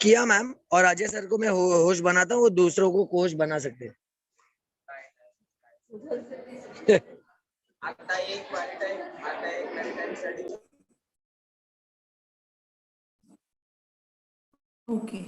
किया मैम, और अजय सर को मैं होस्ट बनाता हूँ, वो दूसरों को होस्ट बना सकते हैं। Okay.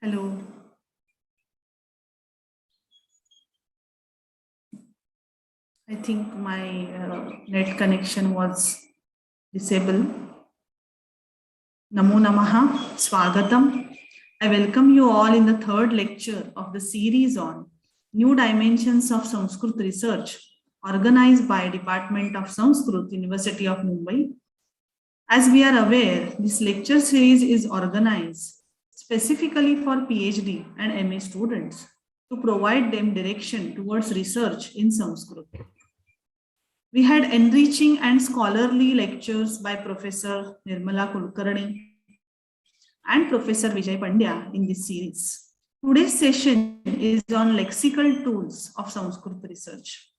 Hello. I think my net connection was disabled. Namo Namaha, Swagatam. I welcome you all in the third lecture of the series on New Dimensions of Sanskrit Research, organized by Department of Sanskrit, University of Mumbai. As we are aware, this lecture series is organized specifically for PhD and MA students to provide them direction towards research in Sanskrit. We had enriching and scholarly lectures by Professor Nirmala Kulkarni and Professor Vijay Pandya in this series. Today's session is on lexical tools of Sanskrit research.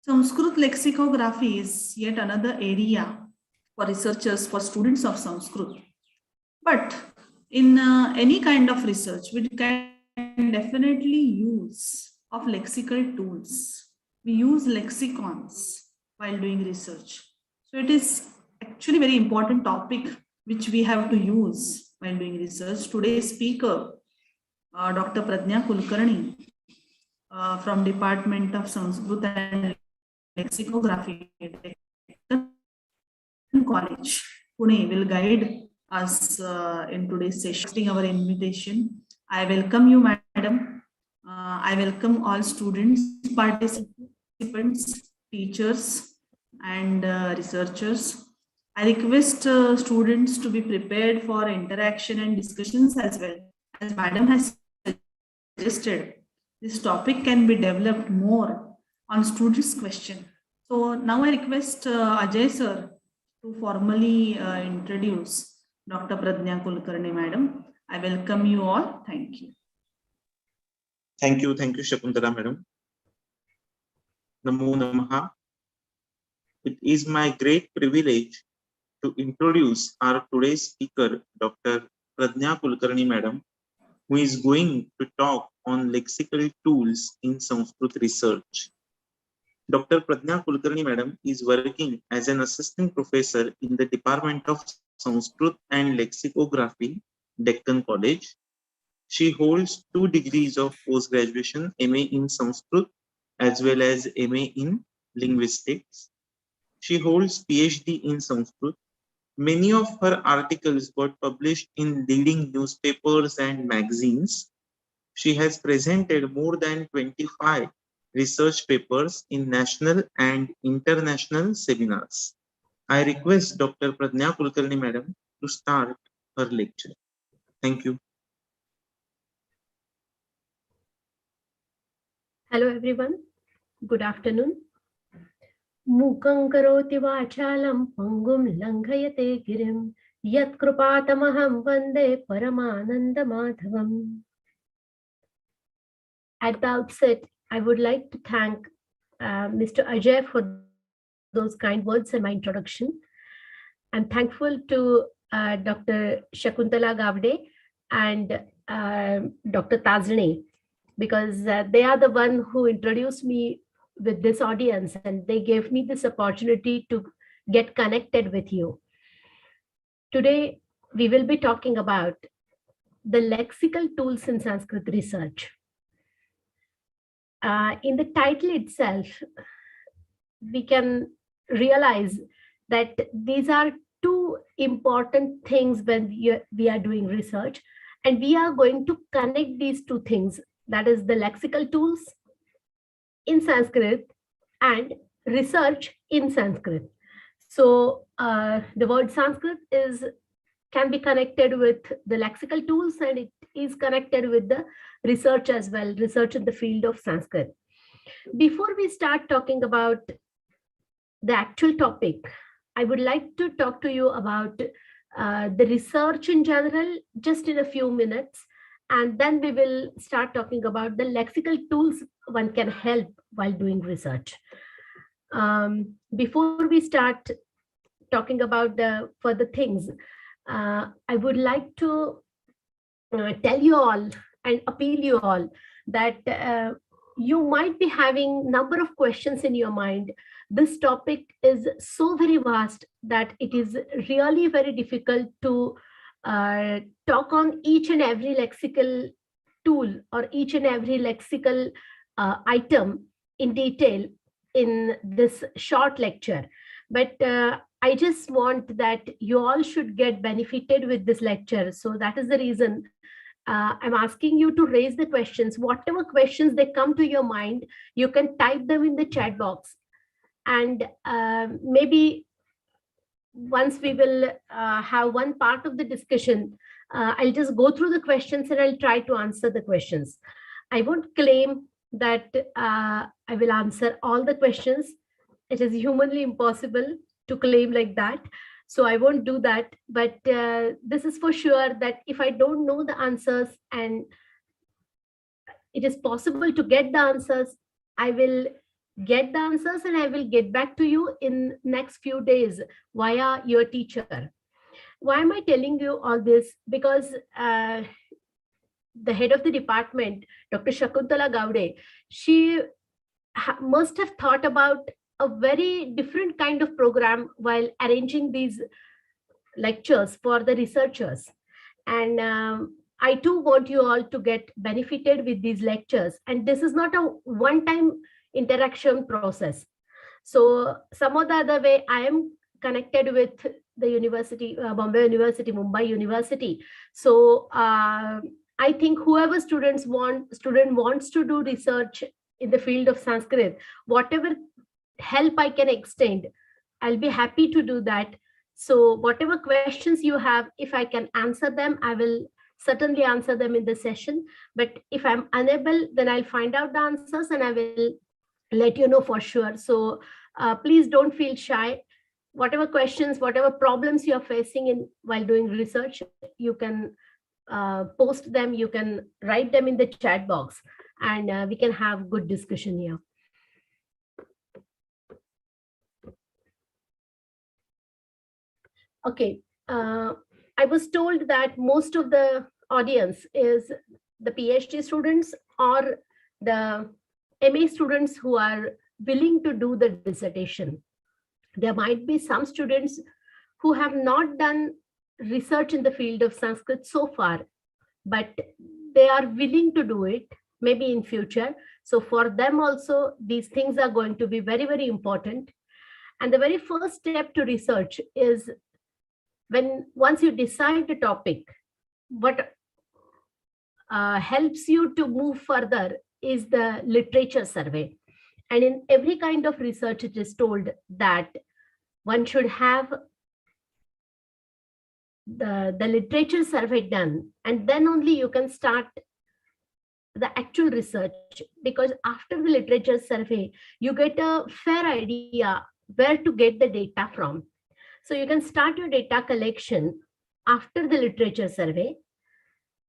Sanskrit lexicography is yet another area for researchers, for students of Sanskrit. But in any kind of research, we can definitely use of lexical tools. We use lexicons while doing research. So it is actually a very important topic which we have to use while doing research. Today's speaker, Dr. Pradnya Kulkarni from Department of Sanskrit and Lexicography at College, Pune, will guide us in today's session. Our invitation. I welcome you, madam. I welcome all students, participants, teachers, and researchers. I request students to be prepared for interaction and discussions as well. As madam has suggested, this topic can be developed more on students' question. So now I request Ajay sir to formally introduce Dr. Pradnya Kulkarni, madam. I welcome you all. Thank you. Thank you, Shakuntala, madam. Namo Namaha. It is my great privilege to introduce our today's speaker, Dr. Pradnya Kulkarni, madam, who is going to talk on lexical tools in Sanskrit research. Dr. Pradnya Kulkarni, madam, is working as an assistant professor in the Department of Sanskrit and Lexicography, Deccan College. She holds 2 degrees of post-graduation, MA in Sanskrit as well as MA in Linguistics. She holds PhD in Sanskrit. Many of her articles got published in leading newspapers and magazines. She has presented more than 25 research papers in national and international seminars. I request Dr. Pradnya Kulkarni, madam, to start her lecture. Thank you. Hello everyone, good afternoon. Mukhaṁ karoti vācālam pangum langhayate girim yat krupātamaham vande paramananda madhavam. At the outset, I would like to thank Mr. Ajay for those kind words in my introduction. I'm thankful to Dr. Shakuntala Gavde and Dr. Tazane, because they are the one who introduced me with this audience, and they gave me this opportunity to get connected with you. Today, we will be talking about the lexical tools in Sanskrit research. In the title itself, we can realize that these are two important things when we are doing research, and we are going to connect these two things, that is the lexical tools in Sanskrit and research in Sanskrit. So the word Sanskrit can be connected with the lexical tools, and it is connected with the research as well, research in the field of Sanskrit. Before we start talking about the actual topic, I would like to talk to you about the research in general, just in a few minutes, and then we will start talking about the lexical tools one can help while doing research. Before we start talking about the further things, I would like to tell you all and appeal you all that you might be having number of questions in your mind. This topic is so very vast that it is really very difficult to talk on each and every lexical tool or each and every lexical item in detail in this short lecture. But I just want that you all should get benefited with this lecture. So that is the reason I'm asking you to raise the questions. Whatever questions they come to your mind, you can type them in the chat box. And maybe once we will have one part of the discussion, I'll just go through the questions and I'll try to answer the questions. I won't claim that I will answer all the questions. It is humanly impossible to claim like that. So I won't do that. But this is for sure that if I don't know the answers and it is possible to get the answers, I will get the answers and I will get back to you in next few days via your teacher. Why am I telling you all this? Because the head of the department, Dr. Shakuntala Gavde, she must have thought about a very different kind of program while arranging these lectures for the researchers. And I too want you all to get benefited with these lectures. And this is not a one-time interaction process. So some or the other way, I am connected with the university, Bombay University, Mumbai University. So I think whoever student wants to do research in the field of Sanskrit, whatever help I can extend, I'll be happy to do that. So whatever questions you have, if I can answer them, I will certainly answer them in the session. But if I'm unable, then I'll find out the answers and I will let you know for sure. So please don't feel shy. Whatever questions, whatever problems you're facing while doing research, you can post them, you can write them in the chat box, and we can have good discussion here. Okay, I was told that most of the audience is the PhD students or the MA students who are willing to do the dissertation. There might be some students who have not done research in the field of Sanskrit so far, but they are willing to do it maybe in future. So for them also, these things are going to be very, very important. And the very first step to research is once you decide the topic, what helps you to move further is the literature survey. And in every kind of research, it is told that one should have the literature survey done, and then only you can start the actual research, because after the literature survey, you get a fair idea where to get the data from. So you can start your data collection after the literature survey.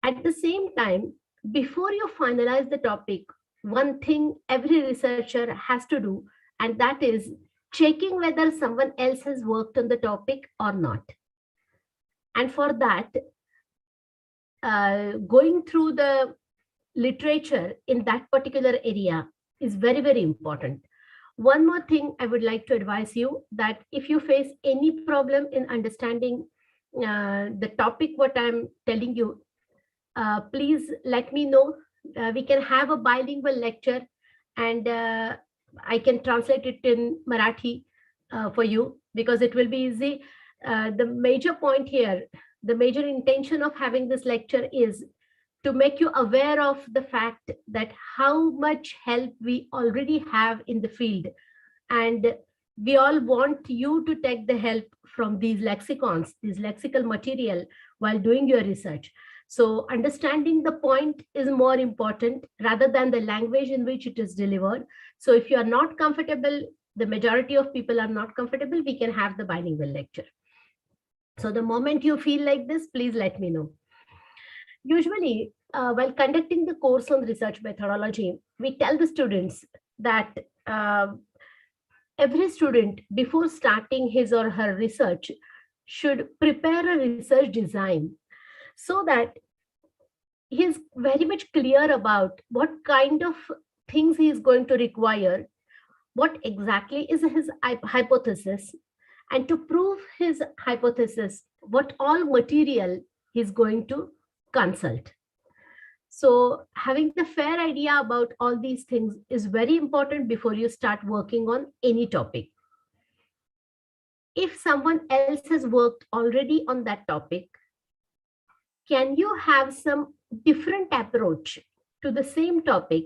At the same time, before you finalize the topic, one thing every researcher has to do, and that is checking whether someone else has worked on the topic or not. And for that, going through the literature in that particular area is very, very important. One more thing I would like to advise you, that if you face any problem in understanding the topic what I'm telling you, please let me know. We can have a bilingual lecture, and I can translate it in Marathi for you, because it will be easy. The major point here, the major intention of having this lecture is to make you aware of the fact that how much help we already have in the field. And we all want you to take the help from these lexicons, this lexical material, while doing your research. So understanding the point is more important rather than the language in which it is delivered. So if you are not comfortable, the majority of people are not comfortable, we can have the bilingual lecture. So the moment you feel like this, please let me know. Usually, while conducting the course on research methodology, we tell the students that every student, before starting his or her research, should prepare a research design, so that he is very much clear about what kind of things he is going to require, what exactly is his hypothesis, and to prove his hypothesis, what all material he is going to consult. So having the fair idea about all these things is very important before you start working on any topic. If someone else has worked already on that topic, can you have some different approach to the same topic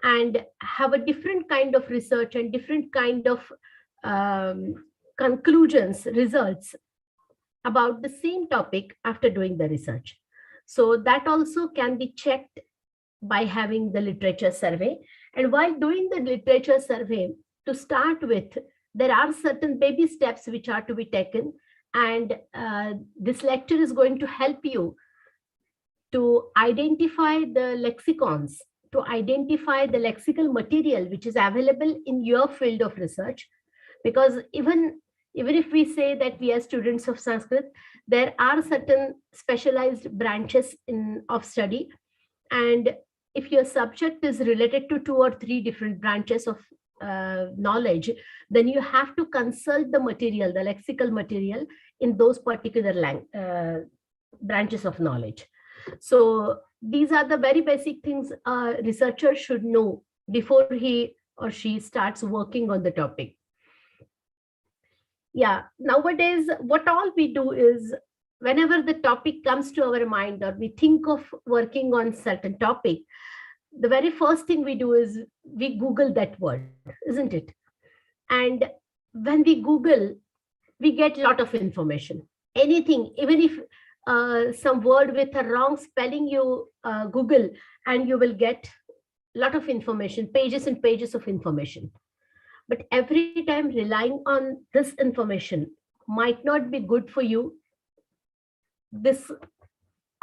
and have a different kind of research and different kind of conclusions, results about the same topic after doing the research? So that also can be checked by having the literature survey. And while doing the literature survey, to start with, there are certain baby steps which are to be taken. And this lecture is going to help you to identify the lexicons, to identify the lexical material which is available in your field of research. Because even if we say that we are students of Sanskrit, there are certain specialized branches of study. And if your subject is related to 2 or 3 different branches of knowledge, then you have to consult the material, the lexical material in those particular branches of knowledge. So these are the very basic things a researcher should know before he or she starts working on the topic. Yeah, nowadays, what all we do is, whenever the topic comes to our mind or we think of working on certain topic, the very first thing we do is we Google that word, isn't it? And when we Google, we get a lot of information. Anything, even if some word with a wrong spelling, you Google, and you will get a lot of information, pages and pages of information. But every time relying on this information might not be good for you. This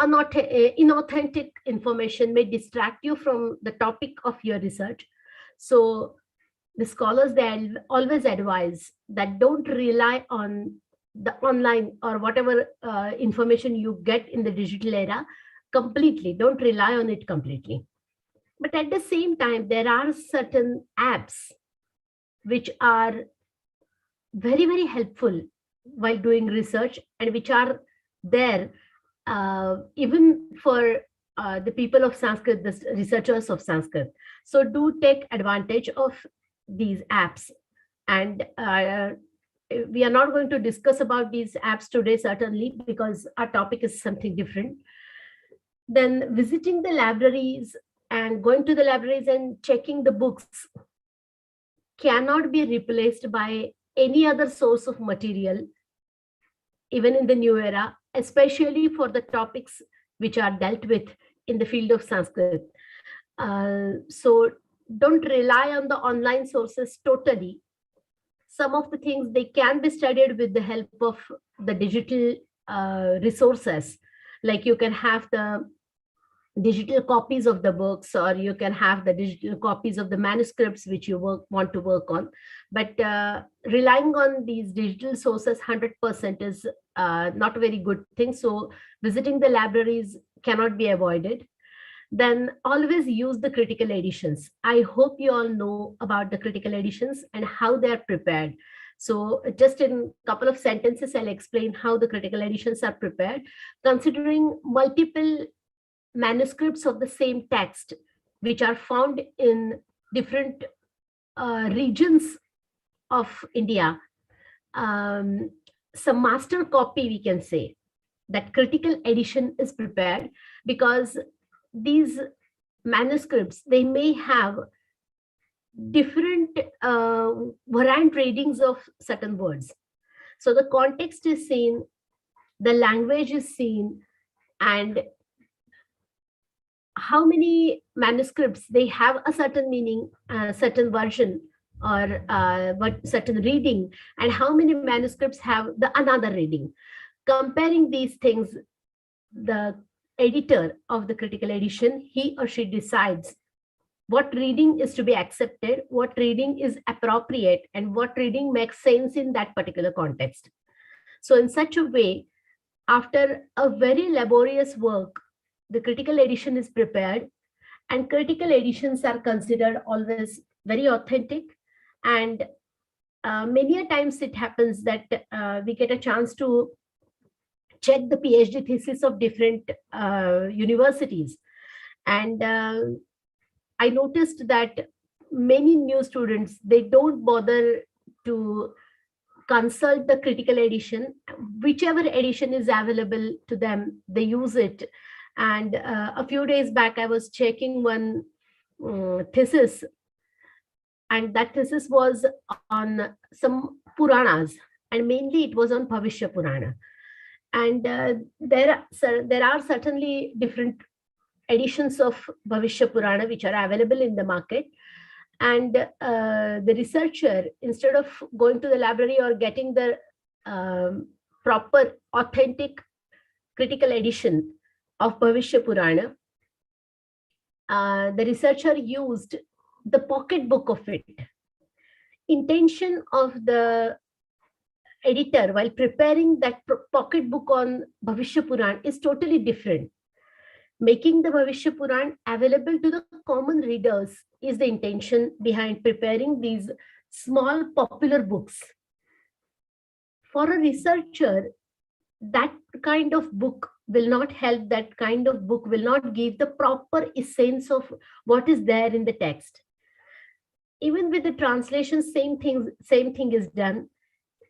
inauthentic information may distract you from the topic of your research. So the scholars, they always advise that don't rely on the online or whatever information you get in the digital era completely. Don't rely on it completely. But at the same time, there are certain apps which are very, very helpful while doing research, and which are there even for the people of Sanskrit, the researchers of Sanskrit. So do take advantage of these apps. And we are not going to discuss about these apps today, certainly, because our topic is something different. Then visiting the libraries and going to the libraries and checking the books cannot be replaced by any other source of material, even in the new era, especially for the topics which are dealt with in the field of Sanskrit. So don't rely on the online sources totally. Some of the things, they can be studied with the help of the digital resources. Like you can have the digital copies of the books, or you can have the digital copies of the manuscripts which you want to work on. But relying on these digital sources 100% is not a very good thing. So visiting the libraries cannot be avoided. Then always use the critical editions. I hope you all know about the critical editions and how they are prepared. So just in a couple of sentences, I'll explain how the critical editions are prepared, considering multiple manuscripts of the same text, which are found in different regions of India. Some master copy, we can say, that critical edition is prepared, because these manuscripts, they may have different variant readings of certain words. So the context is seen, the language is seen, and how many manuscripts they have a certain meaning, certain version, or certain reading, and how many manuscripts have the another reading. Comparing these things, the editor of the critical edition, he or she decides what reading is to be accepted, what reading is appropriate, and what reading makes sense in that particular context. So in such a way, after a very laborious work, the critical edition is prepared, and critical editions are considered always very authentic. And many a times it happens that we get a chance to check the PhD thesis of different universities. And I noticed that many new students, they don't bother to consult the critical edition. Whichever edition is available to them, they use it. And a few days back, I was checking one thesis, and that thesis was on some Puranas, and mainly it was on Bhavishya Purana. And there are certainly different editions of Bhavishya Purana which are available in the market. And the researcher, instead of going to the library or getting the proper authentic critical edition of Bhavishya Purana, the researcher used the pocket book of it. Intention of the editor while preparing that pocket book on Bhavishya Puran is totally different. Making the Bhavishya Puran available to the common readers is the intention behind preparing these small popular books. For a researcher, that kind of book will not help, that kind of book will not give the proper essence of what is there in the text. Even with the translation, same thing is done.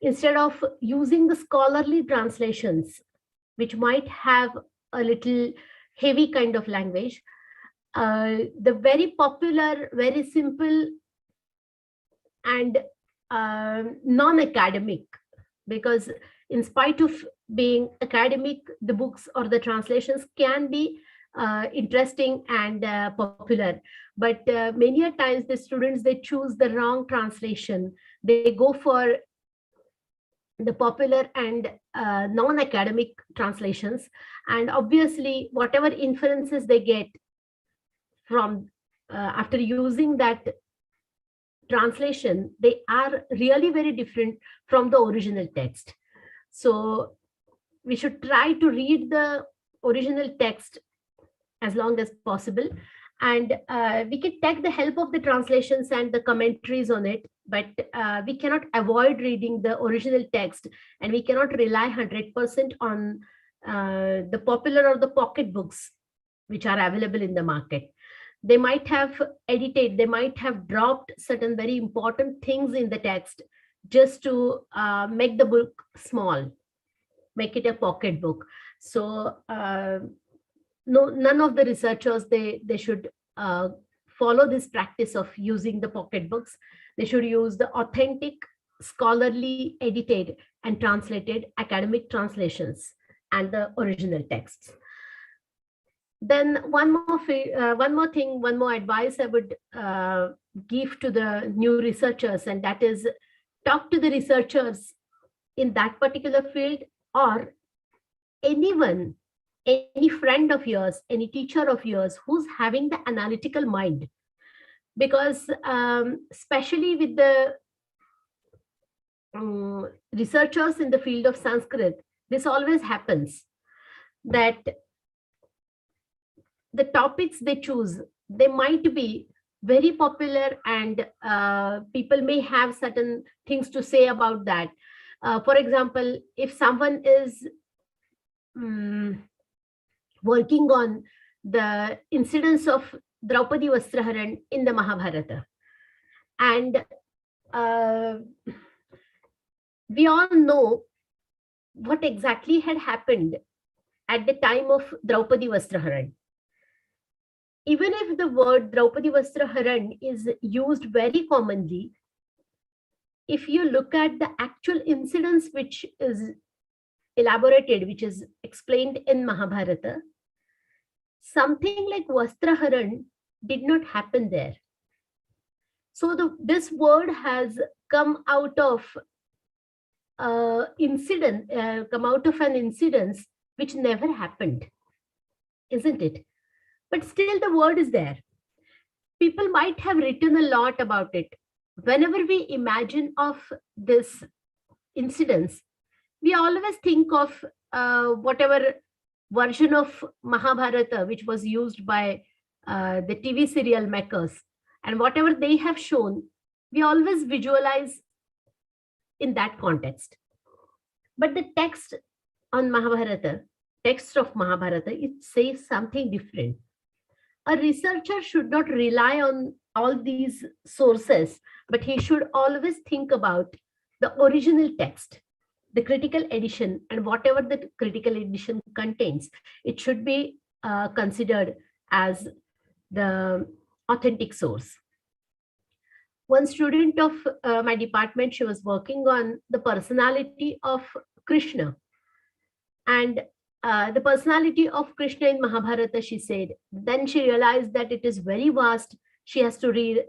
Instead of using the scholarly translations, which might have a little heavy kind of language, the very popular, very simple and non-academic, because in spite of being academic, the books or the translations can be interesting and popular. But many a times the students, they choose the wrong translation. They go for the popular and non-academic translations, and obviously whatever inferences they get from after using that translation, they are really very different from the original text. So we should try to read the original text as long as possible, and we can take the help of the translations and the commentaries on it, but we cannot avoid reading the original text, and we cannot rely 100% on the popular or the pocket books which are available in the market. They might have edited, they might have dropped certain very important things in the text just to make the book small, make it a pocket book. So none of the researchers, they should follow this practice of using the pocket books. They should use the authentic, scholarly, edited and translated academic translations and the original texts. Then one more advice I would give to the new researchers, and that is, talk to the researchers in that particular field, or anyone any friend of yours, any teacher of yours who's having the analytical mind. Because especially with the researchers in the field of Sanskrit, this always happens, that the topics they choose, they might be very popular, and people may have certain things to say about that. For example, if someone is working on the incidents of Draupadi Vastraharan in the Mahabharata, and we all know what exactly had happened at the time of Draupadi Vastraharan. Even if the word Draupadi Vastraharan is used very commonly, if you look at the actual incidents which is elaborated, which is explained in Mahabharata, something like Vastraharan did not happen there. So this word has come out of an incidence which never happened, isn't it? But still the word is there. People might have written a lot about it. Whenever we imagine of this incidents, we always think of whatever version of Mahabharata which was used by the TV serial makers, and whatever they have shown, we always visualize in that context. But the text on Mahabharata, text of Mahabharata, it says something different. A researcher should not rely on all these sources, but he should always think about the original text, the critical edition, and whatever the critical edition contains, it should be considered as the authentic source. One student of my department, she was working on the personality of Krishna. And the personality of Krishna in Mahabharata, she said, then she realized that it is very vast. She has to read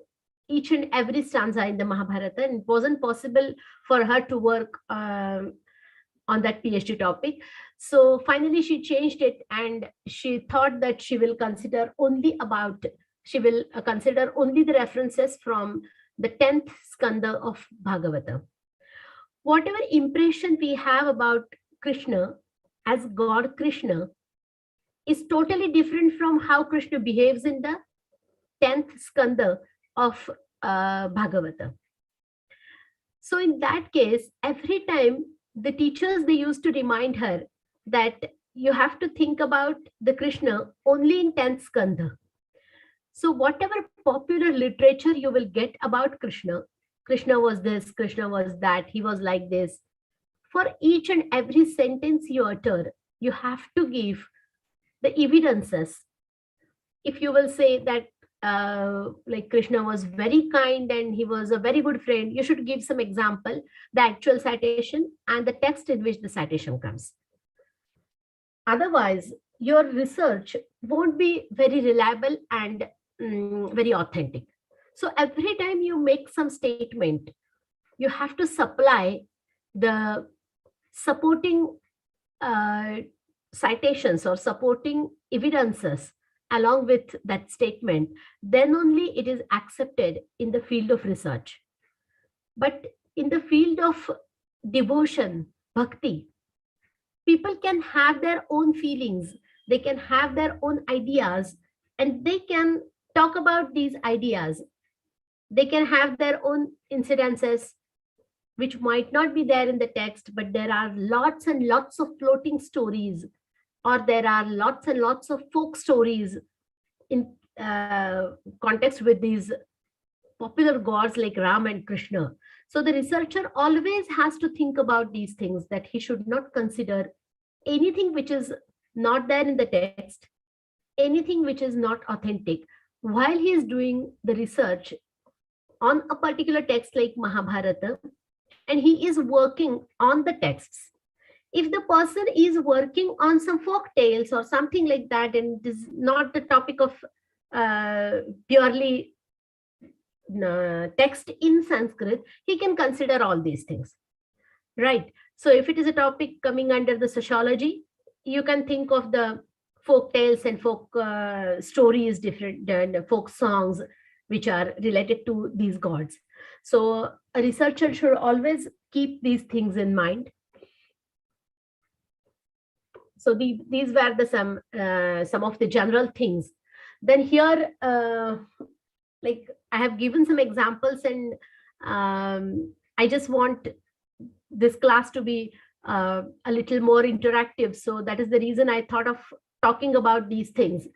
each and every stanza in the Mahabharata, and it wasn't possible for her to work on that PhD topic. So finally she changed it, and she thought that she will consider only the references from the 10th skanda of Bhagavata. Whatever impression we have about Krishna as God Krishna is totally different from how Krishna behaves in the 10th skanda of Bhagavata. So in that case, every time the teachers, they used to remind her that you have to think about the Krishna only in 10th skanda. So whatever popular literature you will get about Krishna, Krishna was this, Krishna was that, he was like this. For each and every sentence you utter, you have to give the evidences. If you will say that like Krishna was very kind and he was a very good friend, you should give some example, the actual citation and the text in which the citation comes. Otherwise, your research won't be very reliable and very authentic. So every time you make some statement, you have to supply the supporting citations or supporting evidences along with that statement. Then only it is accepted in the field of research. But in the field of devotion, bhakti, people can have their own feelings, they can have their own ideas, and they can talk about these ideas. They can have their own incidences, which might not be there in the text, but there are lots and lots of floating stories, or there are lots and lots of folk stories in context with these popular gods like Ram and Krishna. So the researcher always has to think about these things, that he should not consider anything which is not there in the text, anything which is not authentic, while he is doing the research on a particular text like Mahabharata, and he is working on the texts. If the person is working on some folk tales or something like that, and it is not the topic of purely text in Sanskrit, he can consider all these things, right? So if it is a topic coming under the sociology, you can think of the folk tales and folk stories, different than folk songs, which are related to these gods. So a researcher should always keep these things in mind. So these were the some of the general things. Then here, like I have given some examples, and I just want this class to be a little more interactive. So that is the reason I thought of talking about these things.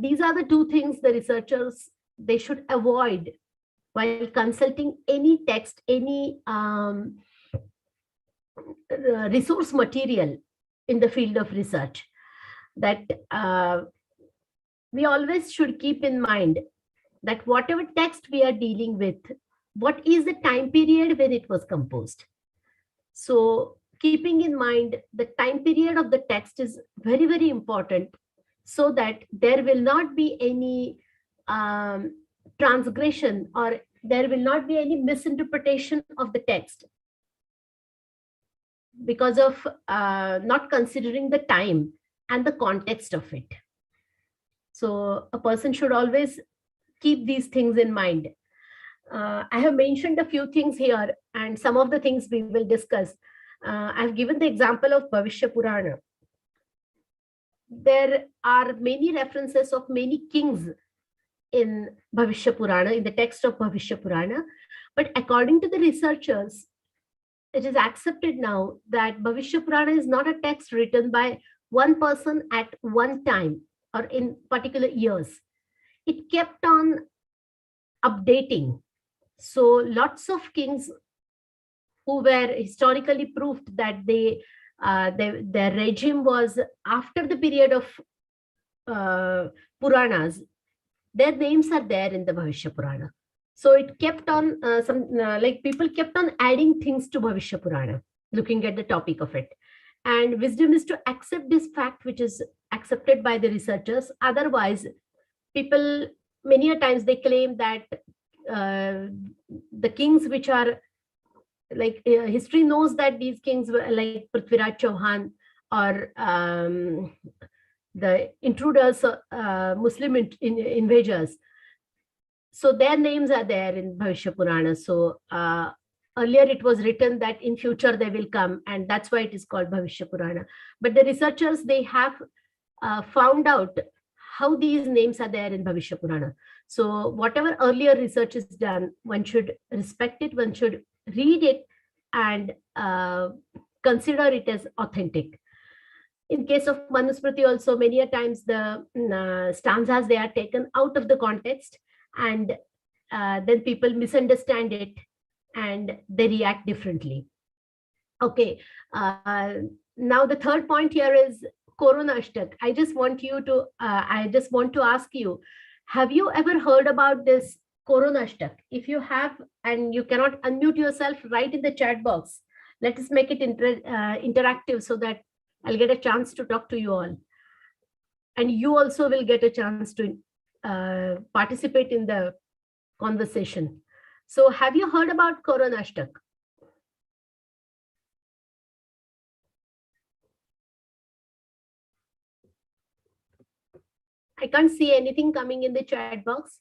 These are the two things the researchers, they should avoid while consulting any text, any resource material in the field of research, that we always should keep in mind that whatever text we are dealing with, what is the time period when it was composed. So keeping in mind the time period of the text is very, very important, so that there will not be any transgression, or there will not be any misinterpretation of the text because of not considering the time and the context of it. So a person should always keep these things in mind. I have mentioned a few things here, and some of the things we will discuss. I've given the example of Bhavishya Purana. There are many references of many kings in Bhavishya Purana, in the text of Bhavishya Purana. But according to the researchers, it is accepted now that Bhavishya Purana is not a text written by one person at one time or in particular years. It kept on updating. So lots of kings who were historically proved that their regime was after the period of Puranas, their names are there in the Bhavishya Purana. So it kept on, like people kept on adding things to Bhavishya Purana, looking at the topic of it. And wisdom is to accept this fact, which is accepted by the researchers. Otherwise, people, many a times they claim that the kings which are like, history knows that these kings were like Prithviraj Chauhan, or the intruders, Muslim invaders. So their names are there in Bhavishya Purana. So earlier it was written that in future they will come, and that's why it is called Bhavishya Purana. But the researchers, they have found out how these names are there in Bhavishya Purana. So whatever earlier research is done, one should respect it, one should read it, and consider it as authentic. In case of Manusmriti also, many a times the stanzas, they are taken out of the context, and then people misunderstand it and they react differently. Okay, now the third point here is Korona Ashtak. I just want to ask you, have you ever heard about this Korona Ashtak? If you have and you cannot unmute yourself, write in the chat box. Let us make it interactive, so that I'll get a chance to talk to you all. And you also will get a chance to participate in the conversation. So have you heard about Korona Ashtak? I can't see anything coming in the chat box.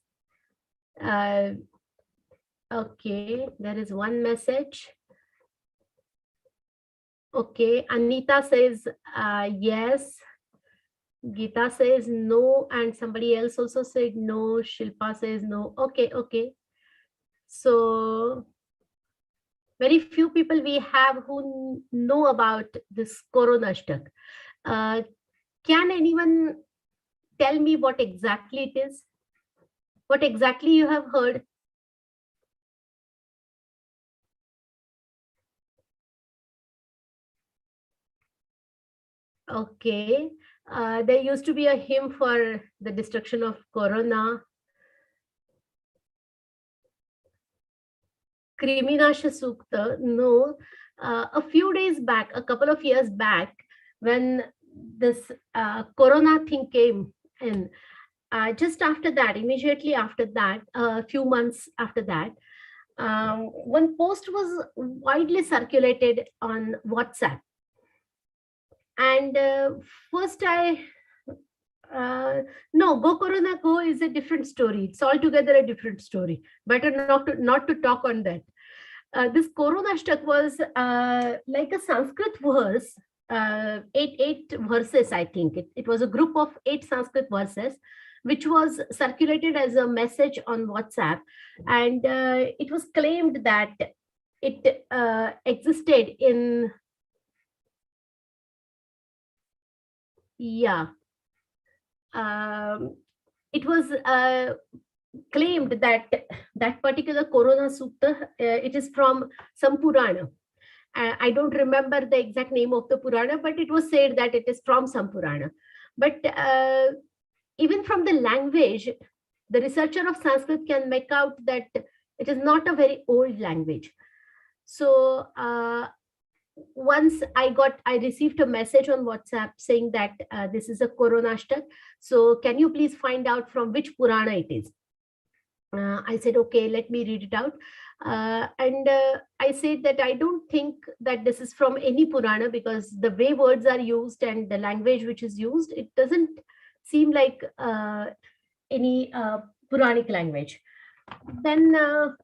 Okay, there is one message. Okay, Anita says yes. Geeta says no, and somebody else also said no. Shilpa says no. Okay, okay. So very few people we have who know about this Korona Ashtak. Can anyone tell me what exactly it is? What exactly you have heard? Okay. There used to be a hymn for the destruction of Corona. Kriminasha Sukta. No. A few days back, a couple of years back, when this Corona thing came in, just after that, immediately after that, a few months after that, one post was widely circulated on WhatsApp. And first I No, Go Corona Go is a different story. It's altogether a different story. Better not to talk on that. This Koronashtak was like a Sanskrit verse, eight verses, I think. It was a group of 8 Sanskrit verses, which was circulated as a message on WhatsApp. And it was claimed that it existed in, yeah, it was claimed that that particular Corona Sukta, it is from some Purana. I don't remember the exact name of the Purana, but it was said that it is from some Purana. But even from the language, the researcher of Sanskrit can make out that it is not a very old language. So once I received a message on WhatsApp saying that this is a Koronashtak. So can you please find out from which Purana it is? I said, okay, let me read it out. And I said that I don't think that this is from any Purana, because the way words are used and the language which is used, it doesn't seem like any Puranic language. Then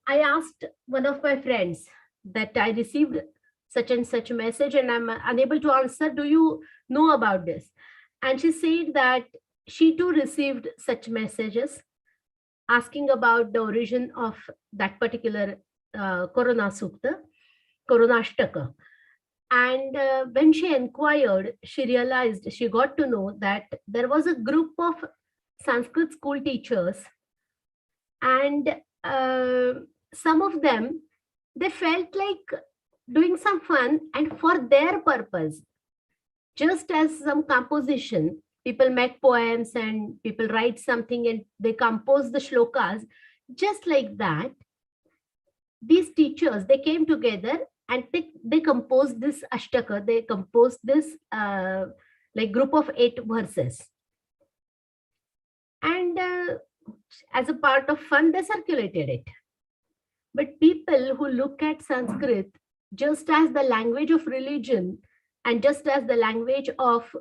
I asked one of my friends that I received such and such a message and I'm unable to answer. Do you know about this? And she said that she too received such messages asking about the origin of that particular Corona Sukta, Koronashtaka. And when she inquired, she realized, she got to know that there was a group of Sanskrit school teachers, and some of them, they felt like doing some fun, and for their purpose, just as some composition, people make poems and people write something and they compose the shlokas, just like that, these teachers, they came together and they composed this ashtaka, they composed this like group of 8 verses. And as a part of fun, they circulated it. But people who look at Sanskrit just as the language of religion and just as the language of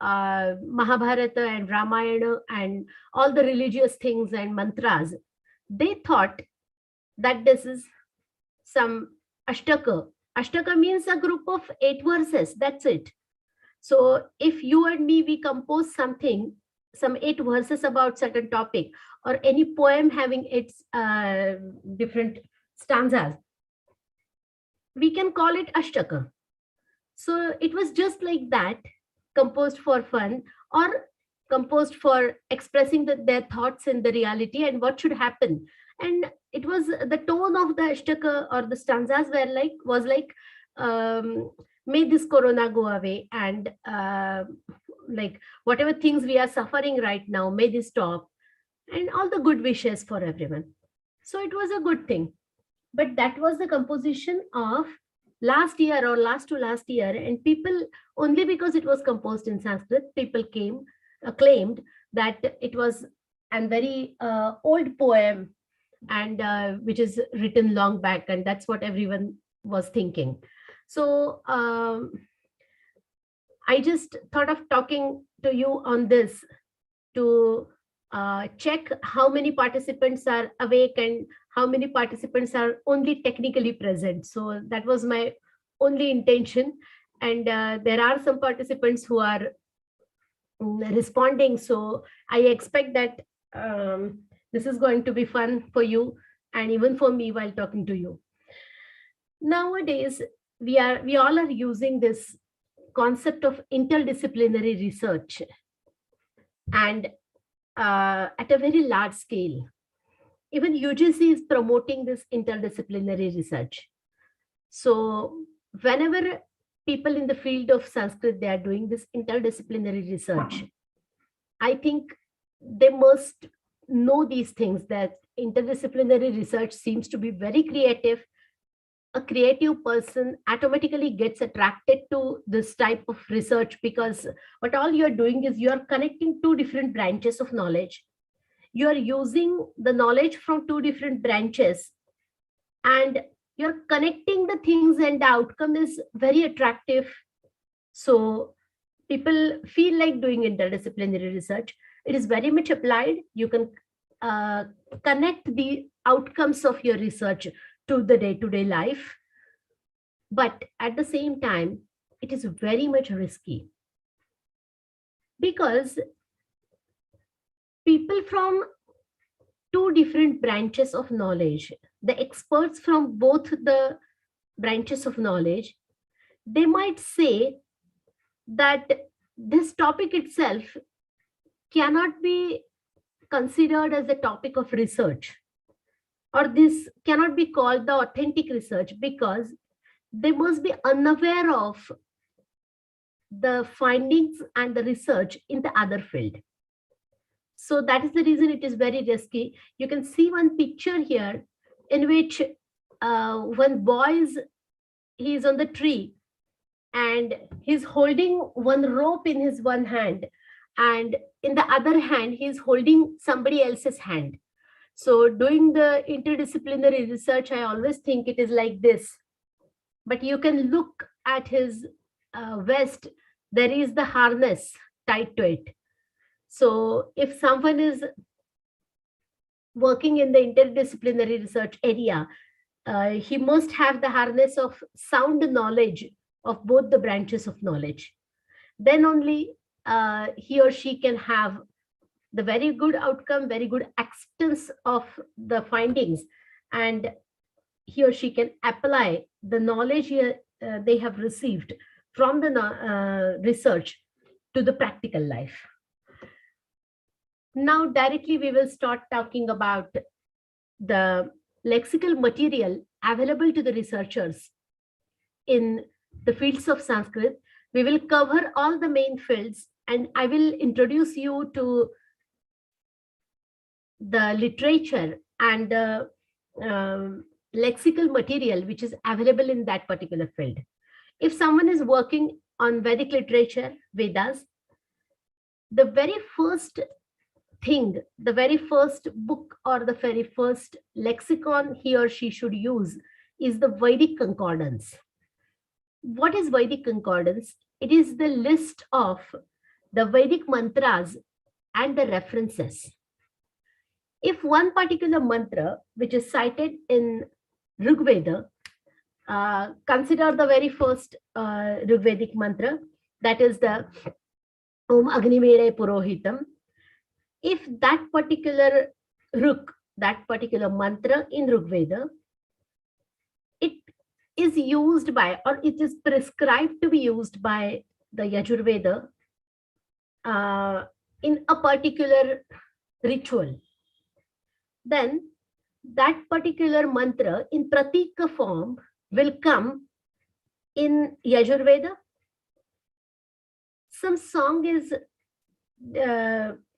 Mahabharata and Ramayana and all the religious things and mantras, they thought that this is some ashtaka. Ashtaka means a group of 8 verses, that's it. So if you and me, we compose something, some 8 verses about certain topic, or any poem having its different stanzas, we can call it ashtaka. So it was just like that, composed for fun or composed for expressing their thoughts in the reality and what should happen. And it was the tone of the ashtaka or the stanzas was like, may this corona go away, and like whatever things we are suffering right now, may this stop, and all the good wishes for everyone. So it was a good thing. But that was the composition of last year or last to last year, and people, only because it was composed in Sanskrit, people claimed that it was a very old poem, and which is written long back, and that's what everyone was thinking. So I just thought of talking to you on this to check how many participants are awake and how many participants are only technically present. So that was my only intention. And there are some participants who are responding. So I expect that this is going to be fun for you and even for me while talking to you. Nowadays, we all are using this concept of interdisciplinary research, and at a very large scale. Even UGC is promoting this interdisciplinary research. So whenever people in the field of Sanskrit, they are doing this interdisciplinary research, I think they must know these things, that interdisciplinary research seems to be very creative. A creative person automatically gets attracted to this type of research, because what all you're doing is you're connecting 2 different branches of knowledge. You're using the knowledge from 2 different branches and you're connecting the things, and the outcome is very attractive. So people feel like doing interdisciplinary research. It is very much applied. You can connect the outcomes of your research to the day-to-day life. But at the same time, it is very much risky, because people from two different branches of knowledge, the experts from both the branches of knowledge, they might say that this topic itself cannot be considered as a topic of research, or this cannot be called the authentic research, because they must be unaware of the findings and the research in the other field. So that is the reason it is very risky. You can see one picture here in which one boy he is on the tree and he's holding one rope in his one hand, and in the other hand he is holding somebody else's hand. So doing the interdisciplinary research, I always think it is like this. But you can look at his vest, there is the harness tied to it. So if someone is working in the interdisciplinary research area, he must have the harness of sound knowledge of both the branches of knowledge. Then only he or she can have the very good outcome, very good acceptance of the findings, and he or she can apply the knowledge they have received from the research to the practical life. Now, directly we will start talking about the lexical material available to the researchers in the fields of Sanskrit. We will cover all the main fields, and I will introduce you to the literature and the lexical material which is available in that particular field. If someone is working on Vedic literature, Vedas, the very first thing, the very first book or the very first lexicon he or she should use is the Vedic concordance. What is Vedic concordance? It is the list of the Vedic mantras and the references. If one particular mantra which is cited in Rig Veda, consider the very first Rig Vedic mantra, that is the Om Agnimede Purohitam. If that particular Rig, that particular mantra in Rig Veda, it is used by, or it is prescribed to be used by the Yajurveda in a particular ritual, then that particular mantra in pratika form will come in Yajurveda. Some song is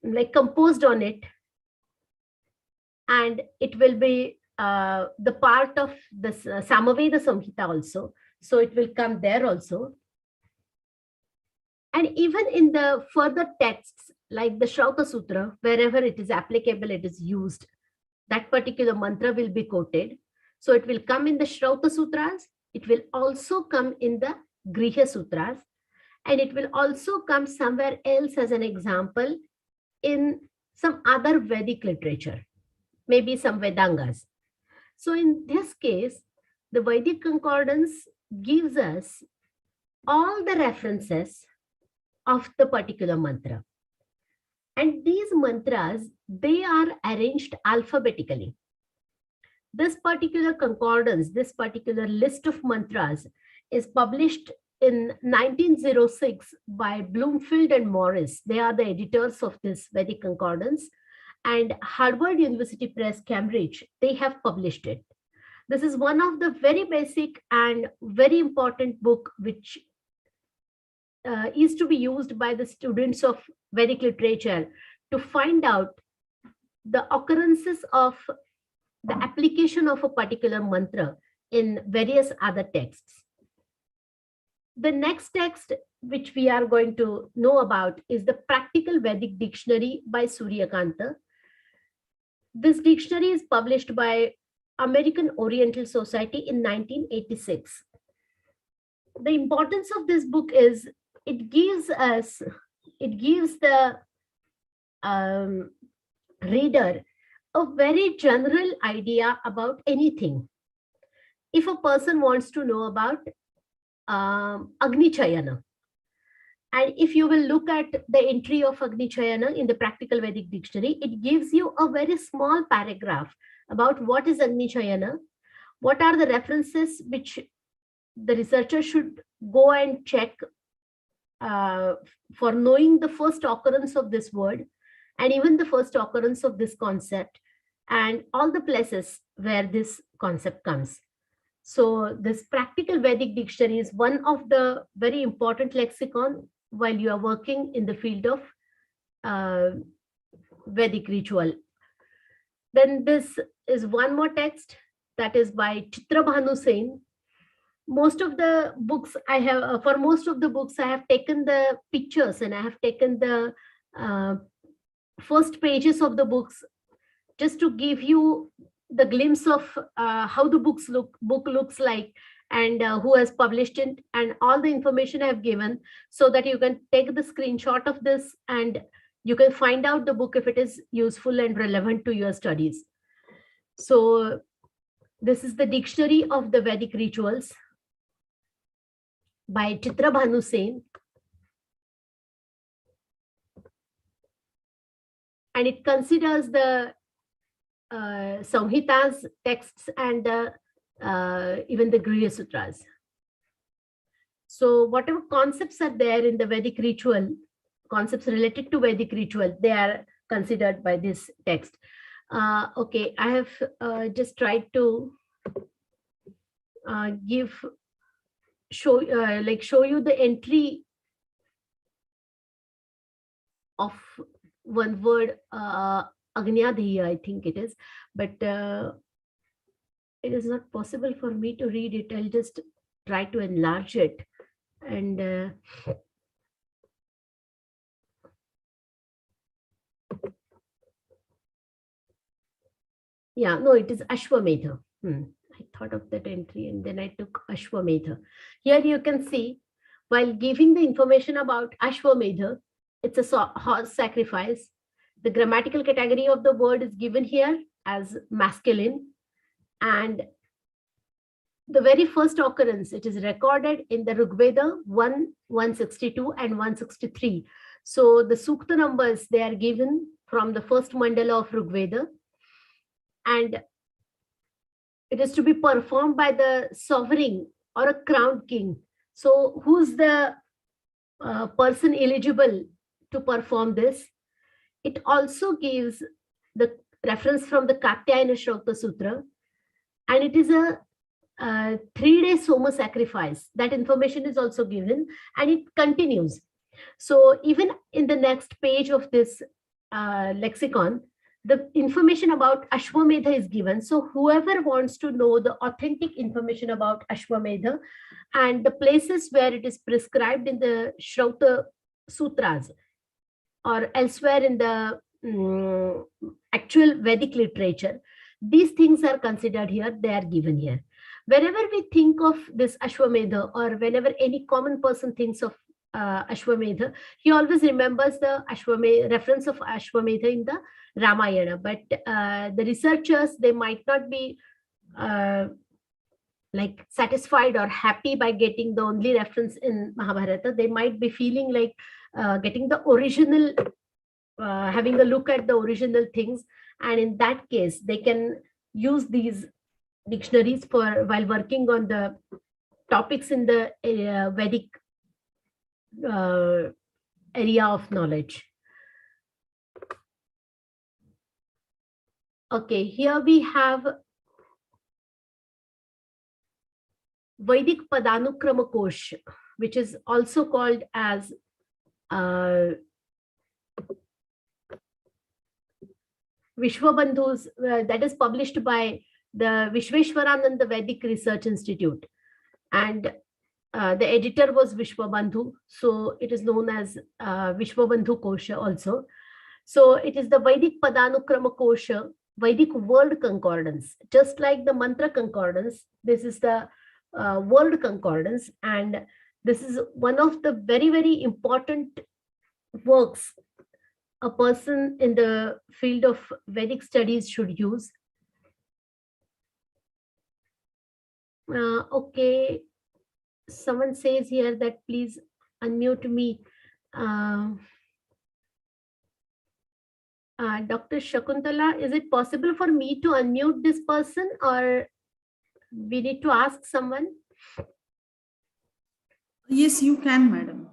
like composed on it, and it will be the part of the Samaveda Samhita also. So it will come there also. And even in the further texts, like the Shrauta Sutra, wherever it is applicable, it is used. That particular mantra will be quoted. So it will come in the Shrauta Sutras. It will also come in the Griha Sutras. And it will also come somewhere else as an example in some other Vedic literature, maybe some Vedangas. So in this case, the Vedic concordance gives us all the references of the particular mantra. And these mantras, they are arranged alphabetically. This particular concordance, this particular list of mantras is published in 1906 by Bloomfield and Morris. They are the editors of this Vedic concordance, and Harvard University Press, Cambridge, they have published it. This is one of the very basic and very important book which is to be used by the students of Vedic literature to find out the occurrences of the application of a particular mantra in various other texts. The next text which we are going to know about is the Practical Vedic Dictionary by Suryakanta. This dictionary is published by American Oriental Society in 1986. The importance of this book is it gives the reader a very general idea about anything. If a person wants to know about Agni Chayana, and if you will look at the entry of Agni Chayana in the Practical Vedic Dictionary, it gives you a very small paragraph about what is Agni Chayana, what are the references which the researcher should go and check for knowing the first occurrence of this word, and even the first occurrence of this concept, and all the places where this concept comes. So this Practical Vedic Dictionary is one of the very important lexicon while you are working in the field of Vedic ritual. Then this is one more text that is by Chitrabhanu Sen. Most of the books I have, for most of the books, I have taken the pictures and I have taken the first pages of the books just to give you the glimpse of how the book looks like, and who has published it, and all the information I have given, so that you can take the screenshot of this and you can find out the book if it is useful and relevant to your studies. So this is the Dictionary of the Vedic Rituals by Chitrabhanu Sen. And it considers the Samhitas texts and even the Griya Sutras. So whatever concepts are there in the Vedic ritual, concepts related to Vedic ritual, they are considered by this text. Okay, I have just tried to show you the entry of one word, Agnyadhiya, I think it is, but it is not possible for me to read it. I'll just try to enlarge it. And yeah, no, it is Ashwamedha. I thought of that entry and then I took Ashwamedha. Here you can see, while giving the information about Ashwamedha, it's a horse sacrifice. The grammatical category of the word is given here as masculine. And the very first occurrence, it is recorded in the Rigveda 162 and 163. So the Sukta numbers, they are given from the first mandala of Rigveda. And it is to be performed by the sovereign or a crowned king. So who's the person eligible to perform this? It also gives the reference from the Katyayana Shrautta Sutra, and it is a 3-day Soma sacrifice. That information is also given, and it continues. So even in the next page of this lexicon, the information about Ashwamedha is given. So whoever wants to know the authentic information about Ashwamedha and the places where it is prescribed in the Shrauta Sutras or elsewhere in the actual Vedic literature, these things are considered here, they are given here. Whenever we think of this Ashwamedha, or whenever any common person thinks of Ashwamedha, he always remembers the reference of Ashwamedha in the Ramayana. But the researchers, they might not be like satisfied or happy by getting the only reference in Mahabharata. They might be feeling like getting the original, having a look at the original things. And in that case, they can use these dictionaries for while working on the topics in the Vedic area of knowledge. Okay, here we have Vedic Padanukrama Kosh, which is also called as Vishwabandhu's, that is published by the Vishveshwarananda Vedic Research Institute. And the editor was Vishwabandhu, so it is known as Vishwabandhu Kosha also. So it is the Vedic Padanukrama Kosha, Vedic Word Concordance. Just like the Mantra Concordance, this is the Word Concordance, and This is one of the very, very important works a person in the field of Vedic studies should use. Okay, someone says here that please unmute me. Dr. Shakuntala, is it possible for me to unmute this person, or we need to ask someone? Yes, you can, madam.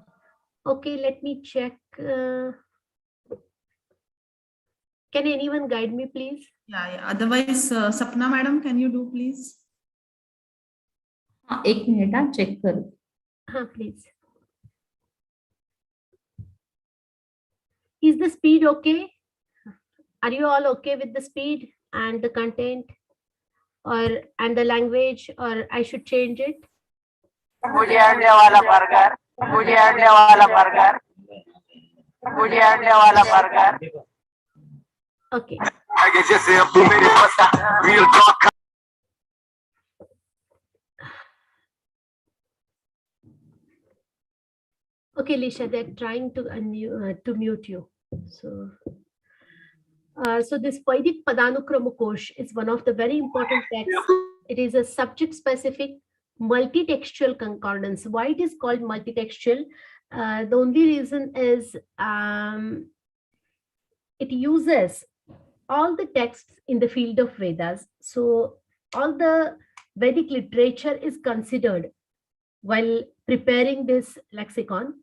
Okay, let me check. Can anyone guide me, please? Yeah. Otherwise, Sapna madam, can you do, please? एक minute हाँ check करो. Please. Is the speed okay? Are you all okay with the speed and the content, and the language, or I should change it? मुझे अंडे वाला burger, मुझे अंडे वाला burger, मुझे अंडे वाला burger. Okay. Okay, Lisha, they're trying to mute you. So this Vedic Padanukrama Kosh is one of the very important texts. It is a subject-specific multitextual concordance. Why it is called multitextual? The only reason is it uses all the texts in the field of Vedas. So all the Vedic literature is considered while preparing this lexicon.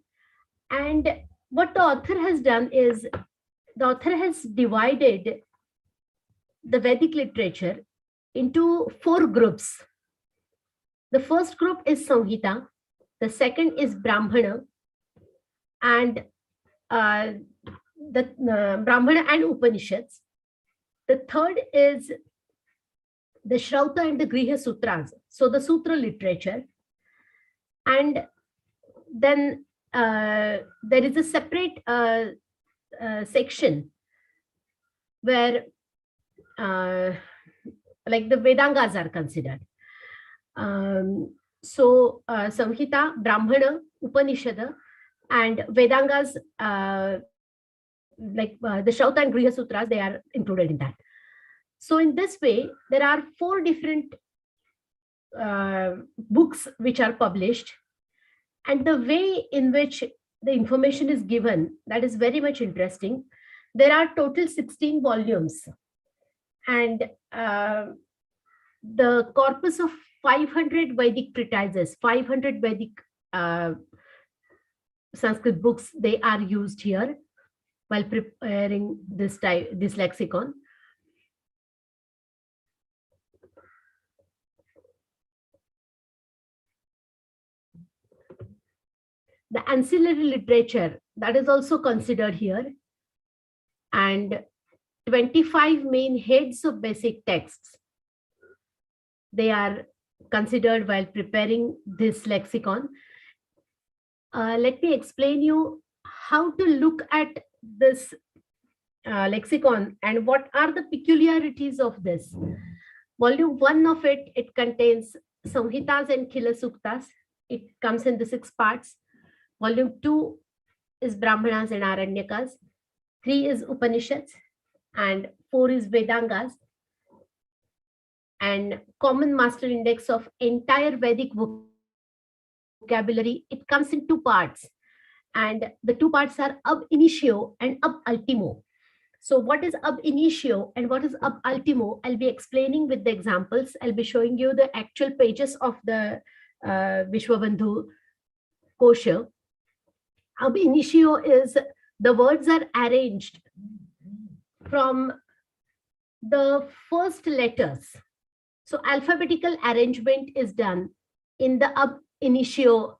And what the author has done is, the author has divided the Vedic literature into 4 groups. The first group is Samhita, the second is Brahmana, and Brahmana and Upanishads. The third is the Shrauta and the Griha Sutras, so the Sutra literature. And then there is a separate section where like the Vedangas are considered. So Samhita, Brahmana, Upanishad, and Vedangas, like the Shrauta and Griha Sutras, they are included in that. So in this way, there are 4 different books which are published, and the way in which the information is given, that is very much interesting. There are total 16 volumes, and the corpus of 500 Vedic treatises, 500 Vedic Sanskrit books, they are used here while preparing this lexicon. The ancillary literature, that is also considered here, and 25 main heads of basic texts, they are considered while preparing this lexicon. Let me explain you how to look at this lexicon and what are the peculiarities of this. Volume 1 of it, it contains Samhitas and Khila Suktas. It comes in the 6 parts. Volume 2 is Brahmanas and Aranyakas. 3 is Upanishads, and 4 is Vedangas. And common master index of entire Vedic vocabulary, it comes in 2 parts. And the 2 parts are ab initio and ab ultimo. So what is ab initio and what is ab ultimo? I'll be explaining with the examples. I'll be showing you the actual pages of the Vishwabandhu Kosha. Ab initio is the words are arranged from the first letters. So alphabetical arrangement is done in the ab initio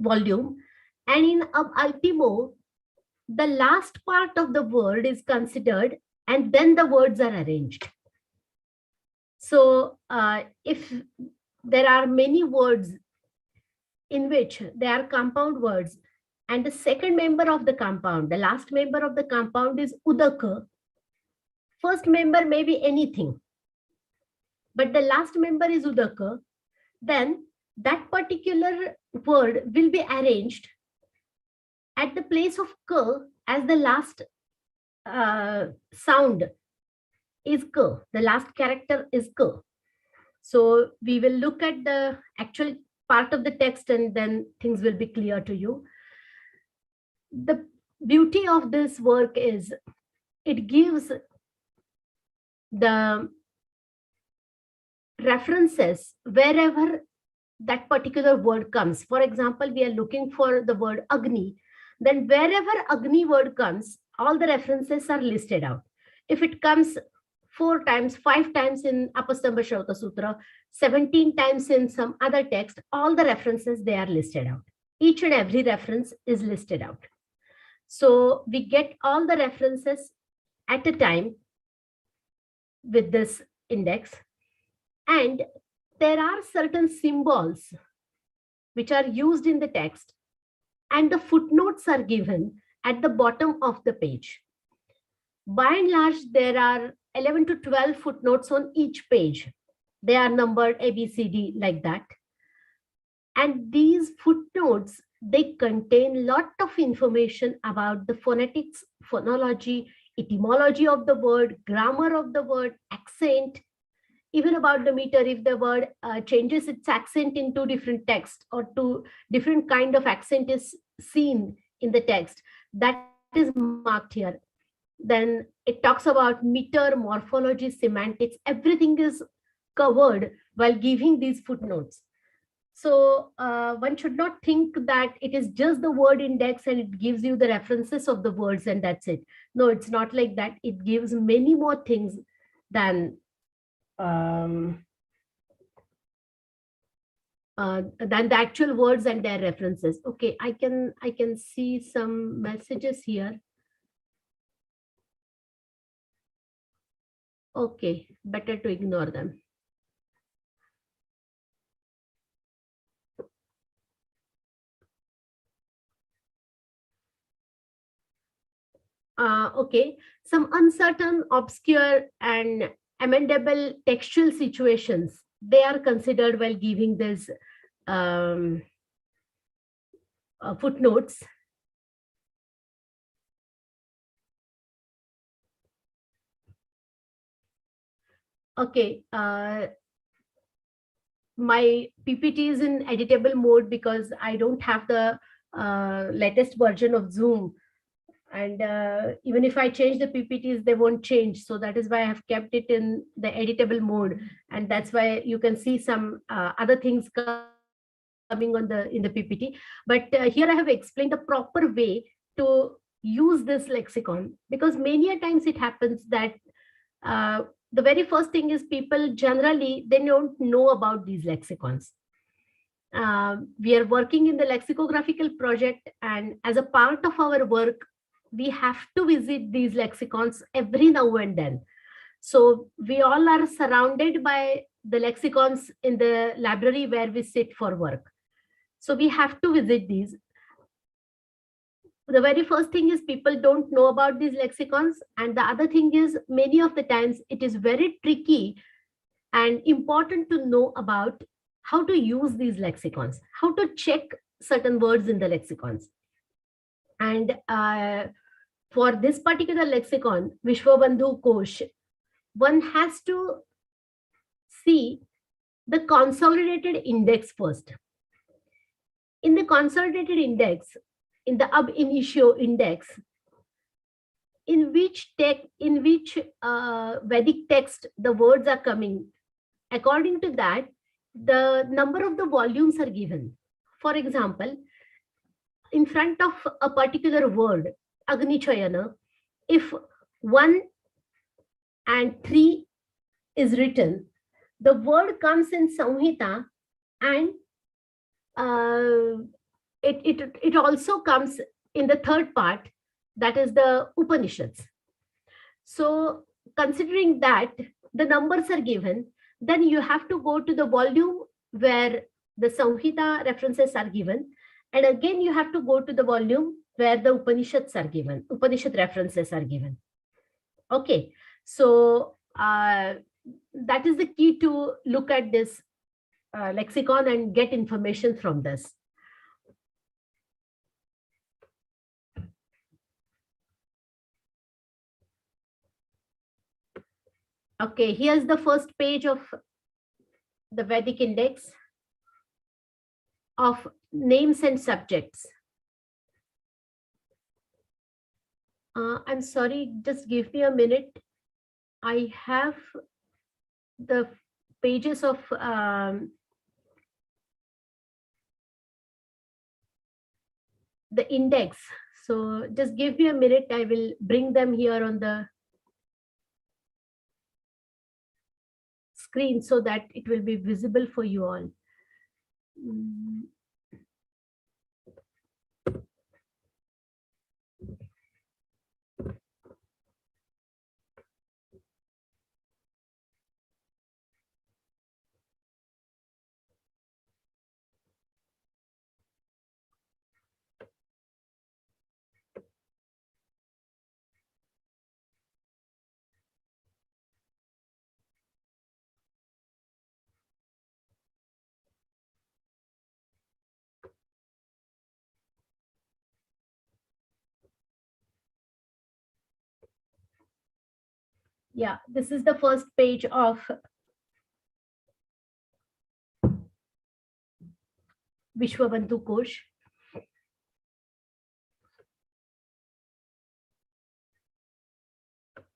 volume, and in ab ultimo, the last part of the word is considered and then the words are arranged. So if there are many words in which they are compound words, and the second member of the compound, the last member of the compound is udaka, first member may be anything, but the last member is udaka, then that particular word will be arranged at the place of k as the last sound is k, the last character is k. So we will look at the actual part of the text and then things will be clear to you. The beauty of this work is it gives the references wherever that particular word comes. For example, we are looking for the word Agni. Then wherever Agni word comes, all the references are listed out. If it comes 4 times, 5 times in Apastamba Shrauta Sutra, 17 times in some other text, all the references, they are listed out. Each and every reference is listed out. So we get all the references at a time with this index. And there are certain symbols which are used in the text, and the footnotes are given at the bottom of the page. By and large, there are 11 to 12 footnotes on each page. They are numbered A, B, C, D like that. And these footnotes, they contain lot of information about the phonetics, phonology, etymology of the word, grammar of the word, accent, even about the meter. If the word changes its accent in 2 different texts or 2 different kind of accent is seen in the text, that is marked here. Then it talks about meter, morphology, semantics, everything is covered while giving these footnotes. So one should not think that it is just the word index and it gives you the references of the words and that's it. No, it's not like that. It gives many more things than the actual words and their references. Okay, I can see some messages here. Okay, better to ignore them. Okay, some uncertain, obscure, and amendable textual situations, they are considered while giving these footnotes. Okay, my PPT is in editable mode because I don't have the latest version of Zoom. And even if I change the PPTs, they won't change. So that is why I have kept it in the editable mode. And that's why you can see some other things coming on in the PPT. But here I have explained the proper way to use this lexicon, because many a times it happens that the very first thing is people generally, they don't know about these lexicons. We are working in the lexicographical project, and as a part of our work, we have to visit these lexicons every now and then. So we all are surrounded by the lexicons in the library where we sit for work. So we have to visit these. The very first thing is people don't know about these lexicons. And the other thing is, many of the times it is very tricky and important to know about how to use these lexicons, how to check certain words in the lexicons. And for this particular lexicon, Vishwabandhu Kosh, one has to see the consolidated index first. In the consolidated index, in the ab initio index, in which Vedic text the words are coming, according to that, the number of the volumes are given. For example, in front of a particular word, Agni Chayana, if 1 and 3 is written, the word comes in Samhita, and it also comes in the third part, that is the Upanishads. So considering that the numbers are given, then you have to go to the volume where the Samhita references are given. And again, you have to go to the volume where the Upanishads are given, Upanishad references are given. Okay, so that is the key to look at this lexicon and get information from this. Okay, here's the first page of the Vedic index of names and subjects. I'm sorry, just give me a minute. I have the pages of the index. So just give me a minute. I will bring them here on the screen so that it will be visible for you all. Yeah, this is the first page of Vishwabandhu Kosh.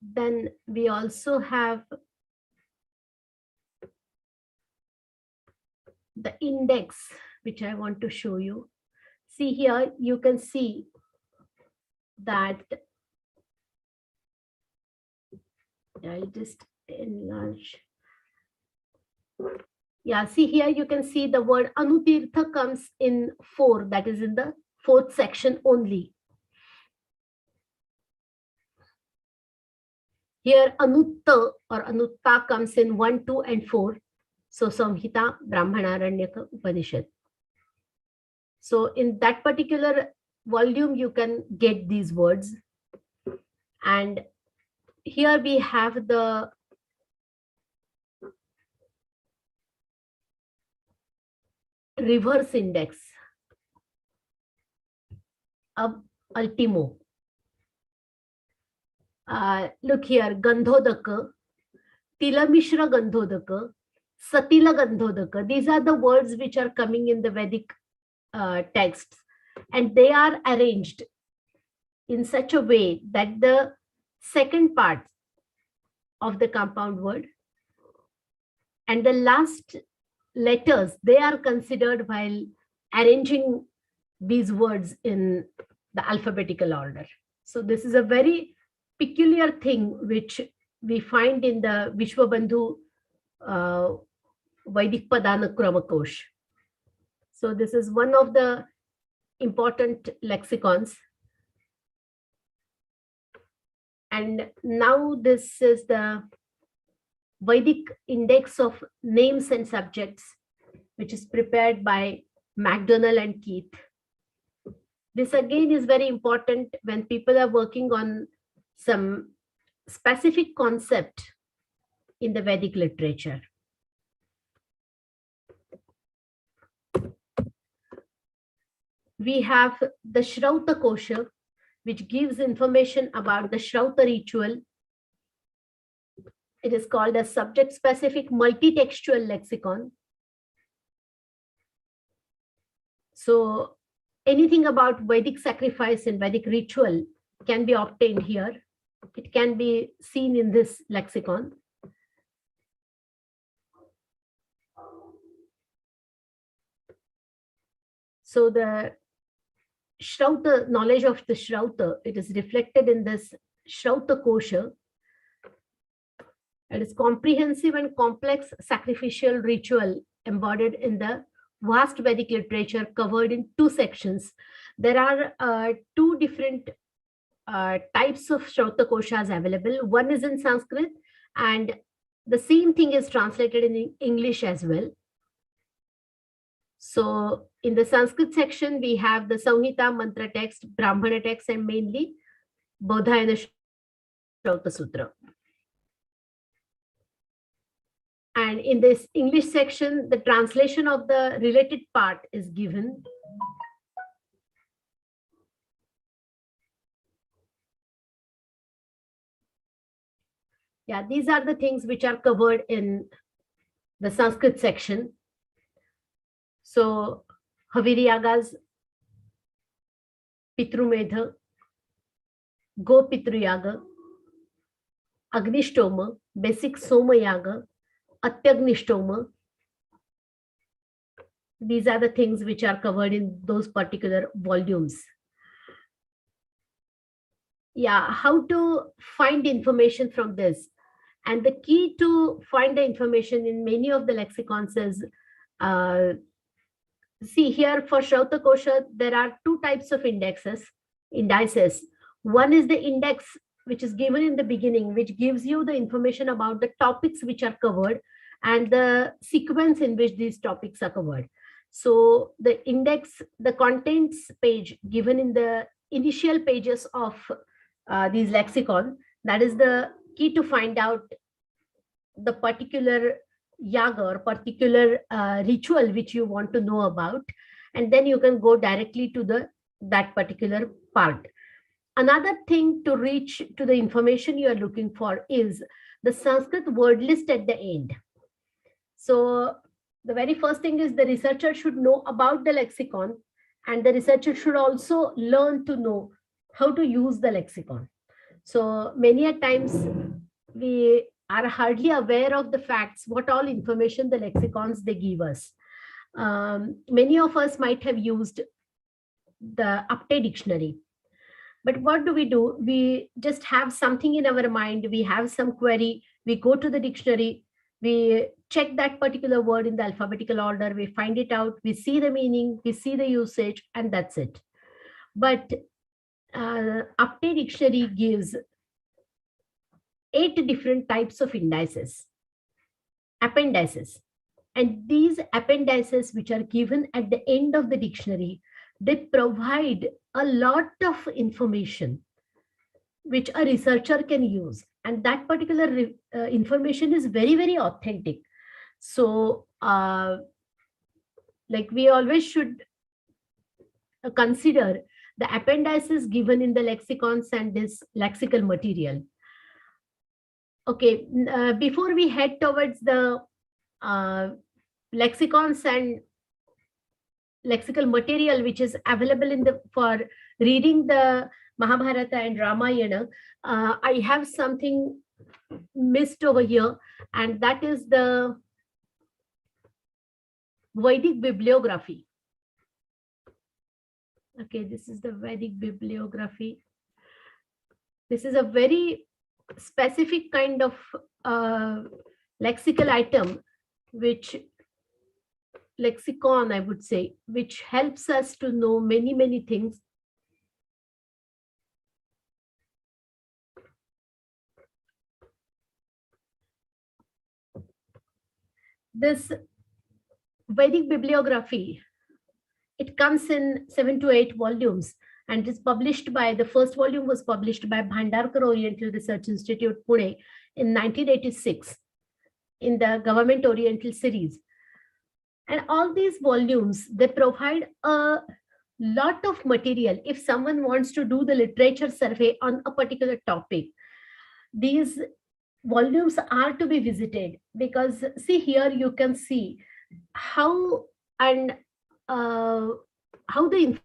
Then we also have the index, which I want to show you. See here, you can see that I just enlarge. Yeah, see here, you can see the word Anutirtha comes in 4, that is in the 4th section only. Here Anutta or Anutta comes in 1, 2, and 4. So Samhita, Brahmanaranyaka, Upanishad. So in that particular volume, you can get these words. And here we have the reverse index of ultimo. Look here, Gandhodaka, Tilamishra Gandhodaka, Satila Gandhodaka. These are the words which are coming in the Vedic texts, and they are arranged in such a way that the second part of the compound word and the last letters, they are considered while arranging these words in the alphabetical order. So this is a very peculiar thing which we find in the Vishwabandhu Vedic Padana Kramakosh. So this is one of the important lexicons. And now this is the Vedic index of names and subjects, which is prepared by MacDonald and Keith. This again is very important when people are working on some specific concept in the Vedic literature. We have the Shrauta Kosha, which gives information about the Shrauta ritual. It is called a subject-specific multi-textual lexicon. So anything about Vedic sacrifice and Vedic ritual can be obtained here. It can be seen in this lexicon. So the Shrauta, knowledge of the Shrauta, it is reflected in this Shrauta Kosha. It is comprehensive and complex sacrificial ritual embodied in the vast Vedic literature covered in 2 sections. There are 2 different types of Shrauta Koshas available. One is in Sanskrit, and the same thing is translated in English as well. So in the Sanskrit section, we have the Samhita, Mantra text, Brahmana text, and mainly Bodhayana Shrauta Sutra. And in this English section, the translation of the related part is given. Yeah, these are the things which are covered in the Sanskrit section. So, Haviriyagas, Pitrumedha, Go Pitruyaga, Agnishtoma, basic Soma Yaga, Atyagnishtoma. These are the things which are covered in those particular volumes. Yeah, how to find information from this? And the key to find the information in many of the lexicons is, see here for Shrauta Kosha, there are two types of indices. One is the index which is given in the beginning, which gives you the information about the topics which are covered and the sequence in which these topics are covered. So the index, the contents page given in the initial pages of these lexicon, that is the key to find out the particular yaga or particular ritual which you want to know about, and then you can go directly to that particular part. Another thing to reach to the information you are looking for is the Sanskrit word list at the end. So the very first thing is the researcher should know about the lexicon, and the researcher should also learn to know how to use the lexicon. So many a times we are hardly aware of the facts, what all information the lexicons they give us. Many of us might have used the Update dictionary. But what do? We just have something in our mind, we have some query, we go to the dictionary, we check that particular word in the alphabetical order, we find it out, we see the meaning, we see the usage, and that's it. But Update dictionary gives 8 different types of indices, appendices. And these appendices which are given at the end of the dictionary, they provide a lot of information which a researcher can use. And that particular information is very, very authentic. So like we always should consider the appendices given in the lexicons and this lexical material. Okay, before we head towards the lexicons and lexical material which is available in the for reading the Mahabharata and Ramayana, I have something missed over here, and that is the Vedic bibliography. Okay, this is the Vedic bibliography. This is a very specific kind of lexical item, which lexicon, I would say, which helps us to know many, many things. This Vedic bibliography, it comes in 7 to 8 volumes, and is published by, the first volume was published by Bhandarkar Oriental Research Institute, Pune in 1986 in the Government Oriental series. And all these volumes, they provide a lot of material. If someone wants to do the literature survey on a particular topic, these volumes are to be visited, because see here you can see how and how the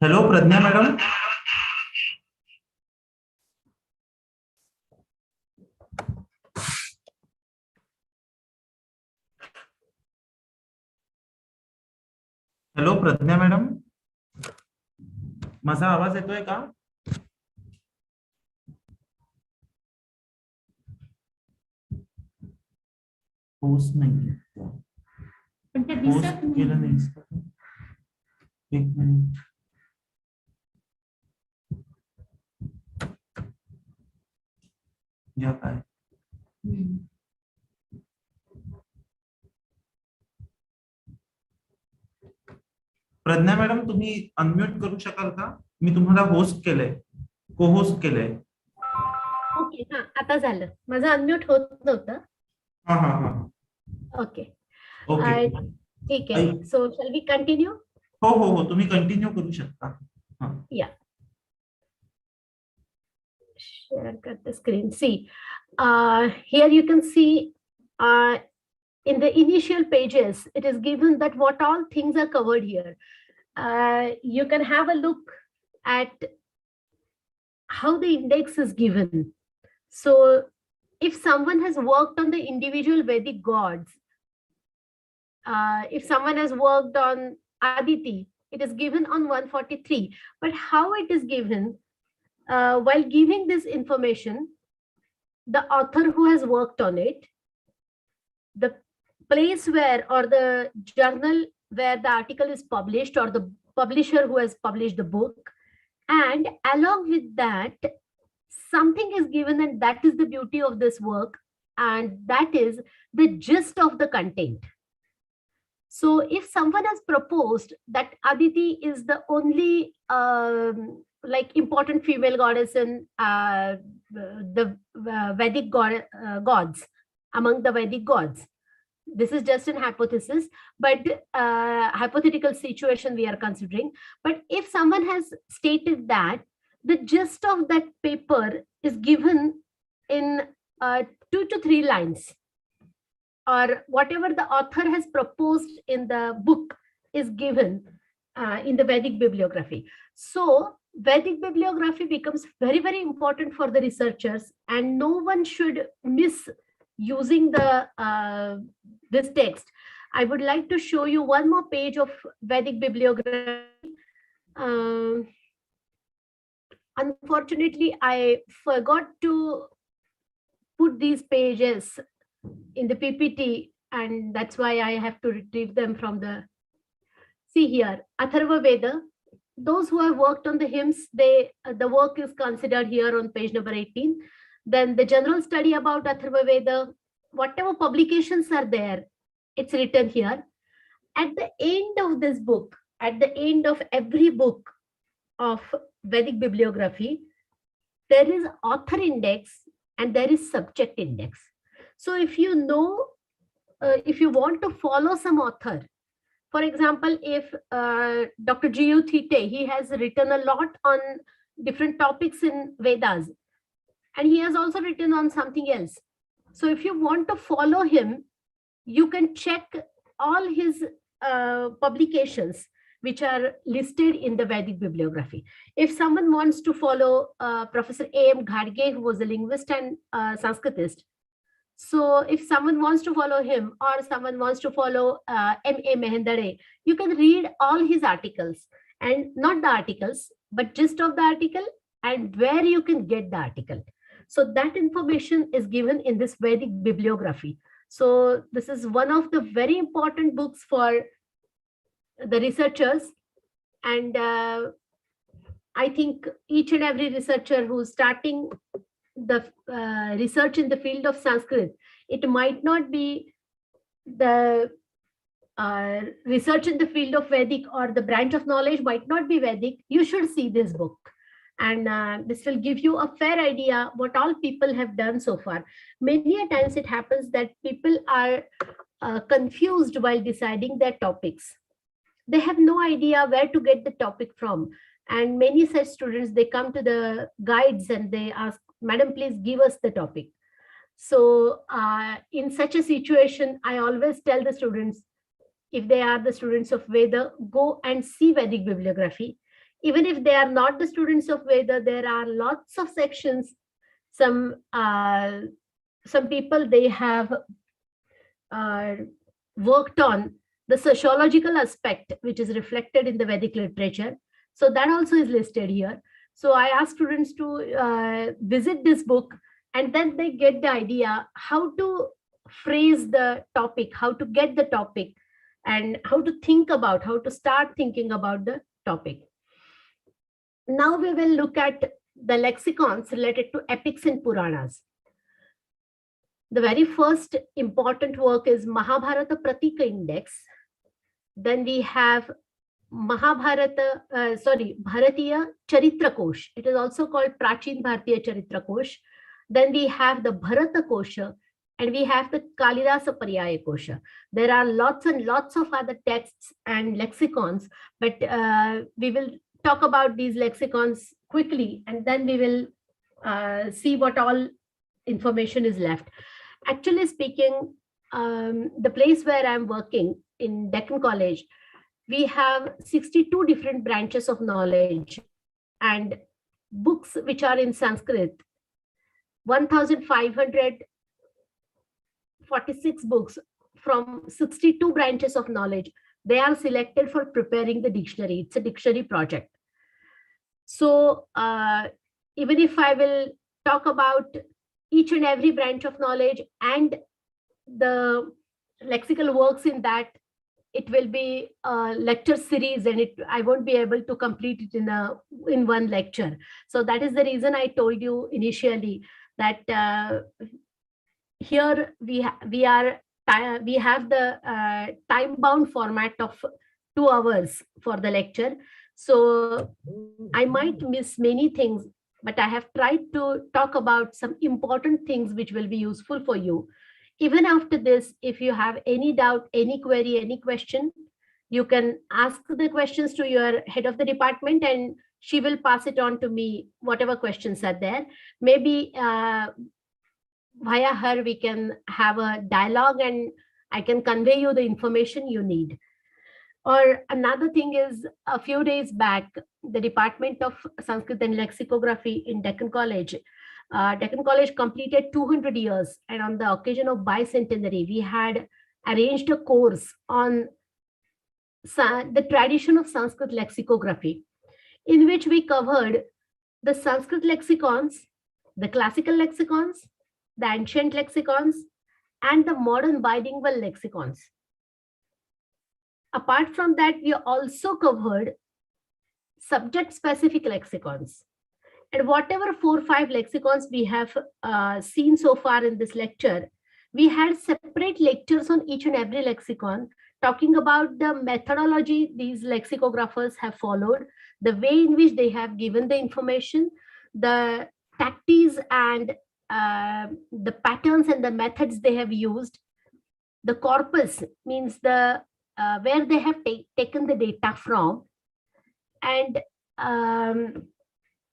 Hello, Pradnya madam. Hello, Pradnya madam. माझा आवाज येतोय का? Post नाही. Post केलं नाही. एक minute. या काय? प्रज्ञा मॅडम तुम्ही अनम्यूट करू शकाल का? मी तुम्हाला होस्ट केलंय, को होस्ट केलंय. ओके, हा आता झालं. माझं अनम्यूट होत नव्हतं. हा हा हा. Okay okay. ठीक आहे. सो शॅल वी कंटिन्यू? हो हो हो, तुम्ही कंटिन्यू करू शकता. या, share the screen. See, here you can see in the initial pages, it is given that what all things are covered here. You can have a look at how the index is given. So if someone has worked on the individual Vedic gods, if someone has worked on Aditi, it is given on 143. But how it is given, while giving this information, the author who has worked on it, the place where or the journal where the article is published, or the publisher who has published the book, and along with that, something is given, and that is the beauty of this work, and that is the gist of the content. So if someone has proposed that Aditi is the only like important female goddess in the Vedic gods, among the Vedic gods, this is just an hypothesis, but hypothetical situation we are considering. But if someone has stated that the gist of that paper is given in 2 to 3 lines, or whatever the author has proposed in the book is given in the Vedic bibliography. So Vedic bibliography becomes very, very important for the researchers, and no one should miss using the this text. I would like to show you one more page of Vedic bibliography. Unfortunately, I forgot to put these pages in the PPT, and that's why I have to retrieve them from the. See here, Atharva Veda. Those who have worked on the hymns, the work is considered here on page number 18. Then the general study about Atharva Veda, whatever publications are there, it's written here. At the end of this book, at the end of every book of Vedic bibliography, there is author index and there is subject index. So if you know, if you want to follow some author, for example, if Dr. G.U. Thite, he has written a lot on different topics in Vedas, and he has also written on something else. So if you want to follow him, you can check all his publications which are listed in the Vedic bibliography. If someone wants to follow Professor A.M. Ghadge, who was a linguist and Sanskritist, so if someone wants to follow him, or someone wants to follow M.A. Mehendare, you can read all his articles, and not the articles, but gist of the article and where you can get the article. So that information is given in this Vedic bibliography. So this is one of the very important books for the researchers. And I think each and every researcher who's starting the research in the field of Sanskrit, it might not be the research in the field of Vedic, or the branch of knowledge might not be Vedic, you should see this book. And this will give you a fair idea what all people have done so far. Many a times it happens that people are confused while deciding their topics. They have no idea where to get the topic from. And many such students, they come to the guides and they ask, Madam, please give us the topic. So in such a situation, I always tell the students, if they are the students of Veda, go and see Vedic bibliography. Even if they are not the students of Veda, there are lots of sections. Some people, they have worked on the sociological aspect, which is reflected in the Vedic literature. So that also is listed here. So I ask students to visit this book, and then they get the idea how to phrase the topic, how to get the topic, and how to start thinking about the topic. Now we will look at the lexicons related to epics and Puranas. The very first important work is Mahabharata Pratika Index. Then we have Bharatiya Charitra Kosh. It is also called Prachin Bharatiya Charitra Kosh. Then we have the Bharata Kosha, and we have the Kalidasa Paryaya Kosha. There are lots and lots of other texts and lexicons, but we will talk about these lexicons quickly, and then we will see what all information is left. Actually speaking, the place where I'm working in Deccan College, we have 62 different branches of knowledge and books which are in Sanskrit, 1,546 books from 62 branches of knowledge. They are selected for preparing the dictionary. It's a dictionary project. So even if I will talk about each and every branch of knowledge and the lexical works in that, it will be a lecture series, and I won't be able to complete it in one lecture. So that is the reason I told you initially that here we have the time-bound format of 2 hours for the lecture. So I might miss many things, but I have tried to talk about some important things which will be useful for you. Even after this, if you have any doubt, any query, any question, you can ask the questions to your head of the department, and she will pass it on to me, whatever questions are there. Maybe via her, we can have a dialogue and I can convey you the information you need. Or another thing is, a few days back, the Department of Sanskrit and Lexicography in Deccan College completed 200 years, and on the occasion of bicentenary, we had arranged a course on the tradition of Sanskrit lexicography, in which we covered the Sanskrit lexicons, the classical lexicons, the ancient lexicons, and the modern bilingual lexicons. Apart from that, we also covered subject-specific lexicons. And whatever 4 or 5 lexicons we have seen so far in this lecture, we had separate lectures on each and every lexicon, talking about the methodology these lexicographers have followed, the way in which they have given the information, the tactics and the patterns and the methods they have used. The corpus means the where they have taken the data from, and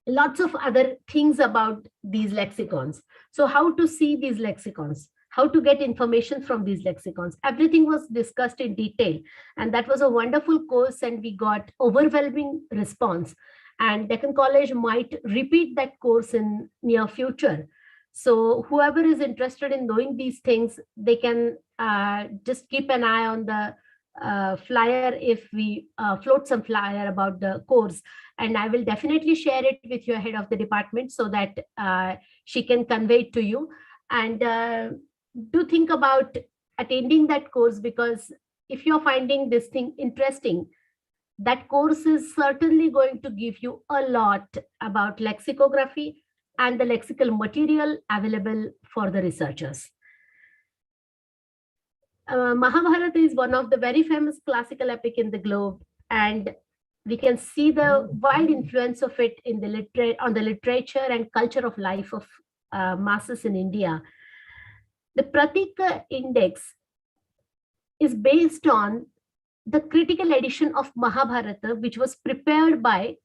lots of other things about these lexicons. So how to see these lexicons, how to get information from these lexicons, everything was discussed in detail, and that was a wonderful course, and we got overwhelming response, and Deccan College might repeat that course in near future. So whoever is interested in knowing these things, they can just keep an eye on the flyer if we float some flyer about the course, and I will definitely share it with your head of the department so that she can convey it to you. And do think about attending that course, because if you're finding this thing interesting, that course is certainly going to give you a lot about lexicography and the lexical material available for the researchers. Mahabharata is one of the very famous classical epic in the globe, and we can see the wide influence of it in the on the literature and culture of life of masses in India. The Pratika Index is based on the critical edition of Mahabharata, which was prepared by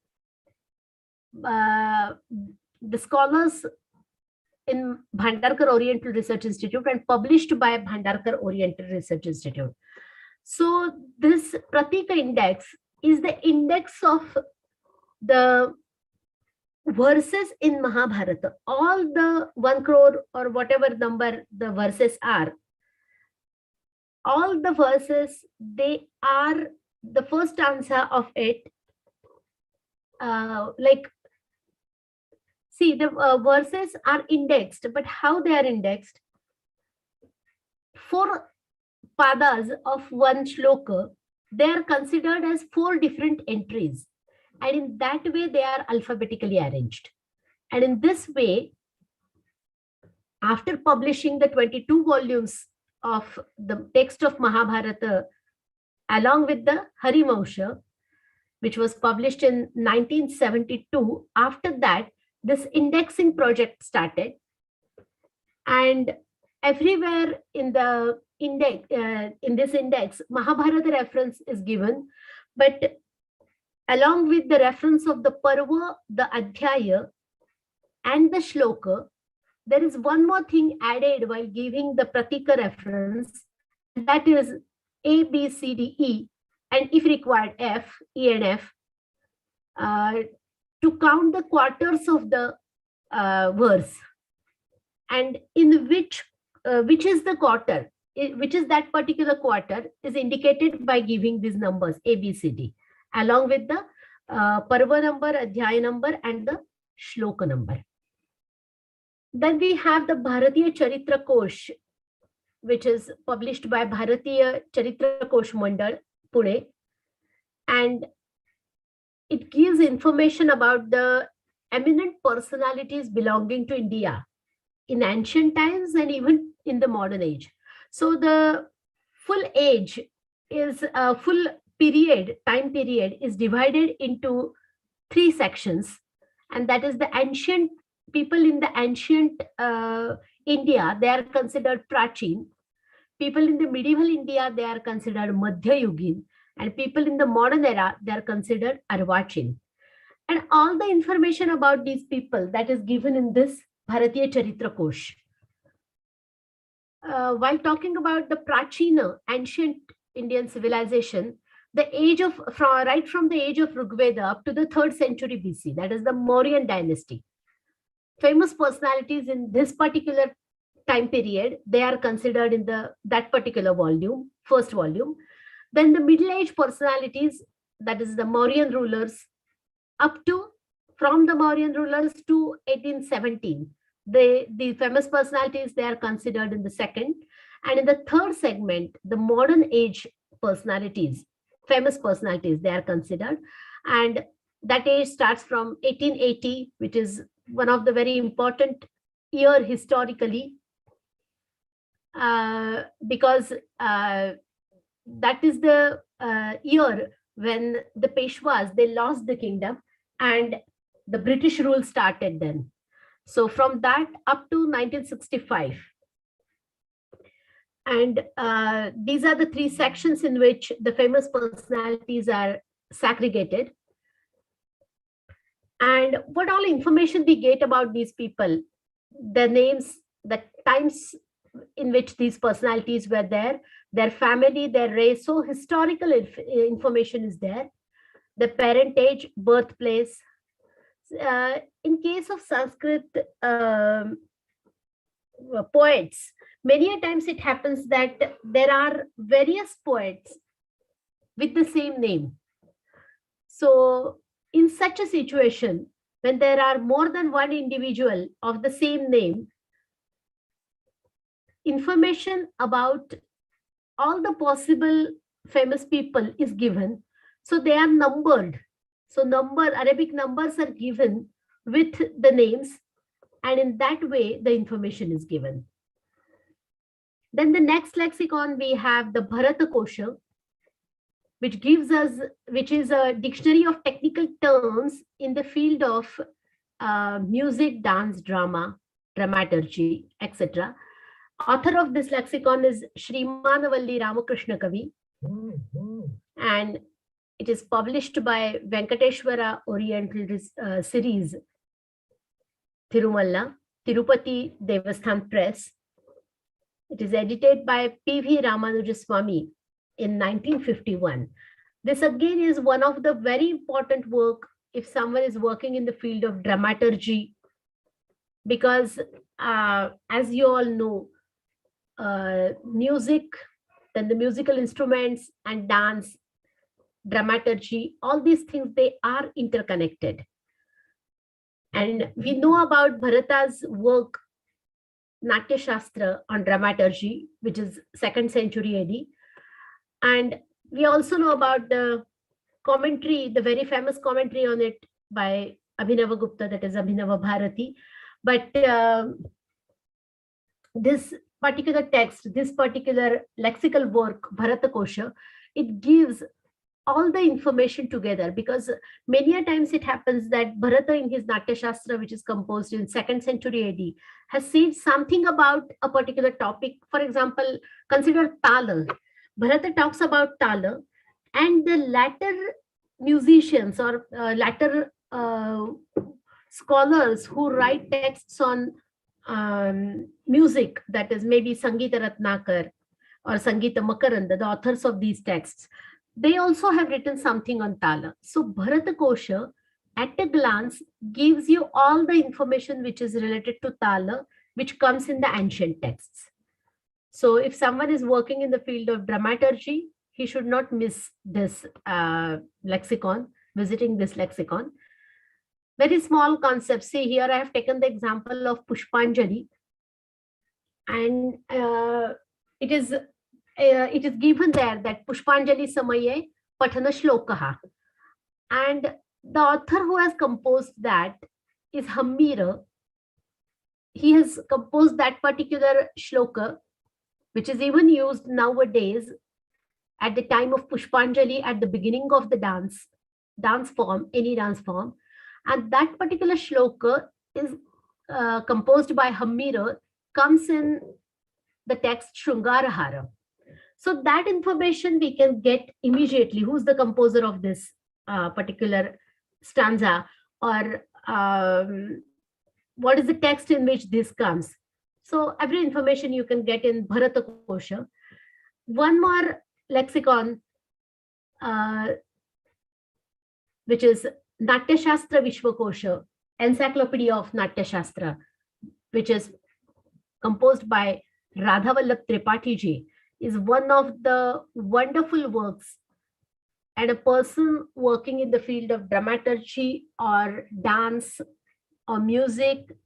the scholars in Bhandarkar Oriental Research Institute and published by Bhandarkar Oriental Research Institute. So this Pratika Index is the index of the verses in Mahabharata, all the 1 crore or whatever number the verses are, all the verses, they are the first answer of it. See, the verses are indexed, but how they are indexed? 4 padas of one shloka, they are considered as 4 different entries. And in that way, they are alphabetically arranged. And in this way, after publishing the 22 volumes of the text of Mahabharata, along with the Harivansha, which was published in 1972, after that, this indexing project started. And everywhere in the index, in this index, Mahabharata reference is given, but along with the reference of the Parva, the Adhyaya, and the Shloka, there is one more thing added while giving the Pratika reference, and that is A, B, C, D, E, and if required, F, E, and F, to count the quarters of the verse, and in which is the quarter, which is that particular quarter, is indicated by giving these numbers A, B, C, D, along with the Parva number, Adhyaya number, and the Shloka number. Then we have the Bharatiya Charitra Kosh, which is published by Bharatiya Charitra Kosh Mandal, Pune, and it gives information about the eminent personalities belonging to India in ancient times and even in the modern age. So the full age is a full period, time period is divided into 3 sections, and that is the ancient people in the ancient India, they are considered Prachin. People in the medieval India, they are considered Madhya Yugin, and people in the modern era, they are considered Arvachin. And all the information about these people that is given in this Bharatiya Charitra Kosh. While talking about the Prachina, ancient Indian civilization, the age of, right from the age of Rigveda up to the 3rd century BC, that is the Mauryan dynasty. Famous personalities in this particular time period, they are considered in that particular volume, 1st volume. Then the Middle Age personalities, that is the Mauryan rulers, up to, from the Mauryan rulers to 1817. The famous personalities, they are considered in the 2nd. And in the 3rd segment, the modern age personalities, famous personalities, they are considered. And that age starts from 1880, which is one of the very important year historically, because that is the year when the Peshwas, they lost the kingdom and the British rule started then. So from that up to 1965. And these are the 3 sections in which the famous personalities are segregated. And what all information we get about these people, their names, the times in which these personalities were there, their family, their race. So historical information is there, the parentage, birthplace. In case of Sanskrit poets, many a times it happens that there are various poets with the same name. So in such a situation, when there are more than one individual of the same name, information about all the possible famous people is given. So they are numbered. So Arabic numbers are given with the names, and in that way, the information is given. Then the next lexicon, we have the Bharata Kosha, which is a dictionary of technical terms in the field of music, dance, drama, dramaturgy, etc. Author of this lexicon is Srimanavalli Ramakrishna Kavi, and it is published by Venkateshwara Oriental Series, Tirumalla, Tirupati Devasthan Press. It is edited by P.V. Ramanujaswamy in 1951. This again is one of the very important work if someone is working in the field of dramaturgy, because as you all know, music, then the musical instruments and dance, dramaturgy, all these things, they are interconnected. And we know about Bharata's work, Natya Shastra on dramaturgy, which is 2nd century AD. And we also know about the commentary, the very famous commentary on it by Abhinava Gupta, that is Abhinava Bharati. But this particular text, this particular lexical work, Bharata Kosha, it gives all the information together, because many a times it happens that Bharata in his Natya Shastra, which is composed in 2nd century AD, has said something about a particular topic. For example, consider Tala. Bharata talks about Tala, and the latter musicians or latter scholars who write texts on music, that is maybe Sangeeta Ratnakar or Sangeeta Makaranda, the authors of these texts, they also have written something on Tala. So Bharata Kosha at a glance gives you all the information which is related to Tala, which comes in the ancient texts. So if someone is working in the field of dramaturgy, he should not miss this lexicon, visiting this lexicon. Very small concept. See, here I have taken the example of Pushpanjali, and it is given there that Pushpanjali Samaye Pathana Shlokaha. And the author who has composed that is Hammira. He has composed that particular shloka, which is even used nowadays at the time of Pushpanjali at the beginning of the dance form, any dance form. And that particular shloka is composed by Hammira, comes in the text Shrungarahara. So that information we can get immediately. Who's the composer of this particular stanza, or what is the text in which this comes? So every information you can get in Bharata Kosha. One more lexicon, which is Natya Shastra Vishwakosha, Encyclopedia of Natya Shastra, which is composed by Radhavallabh Tripathi ji, is one of the wonderful works. And a person working in the field of dramaturgy or dance or music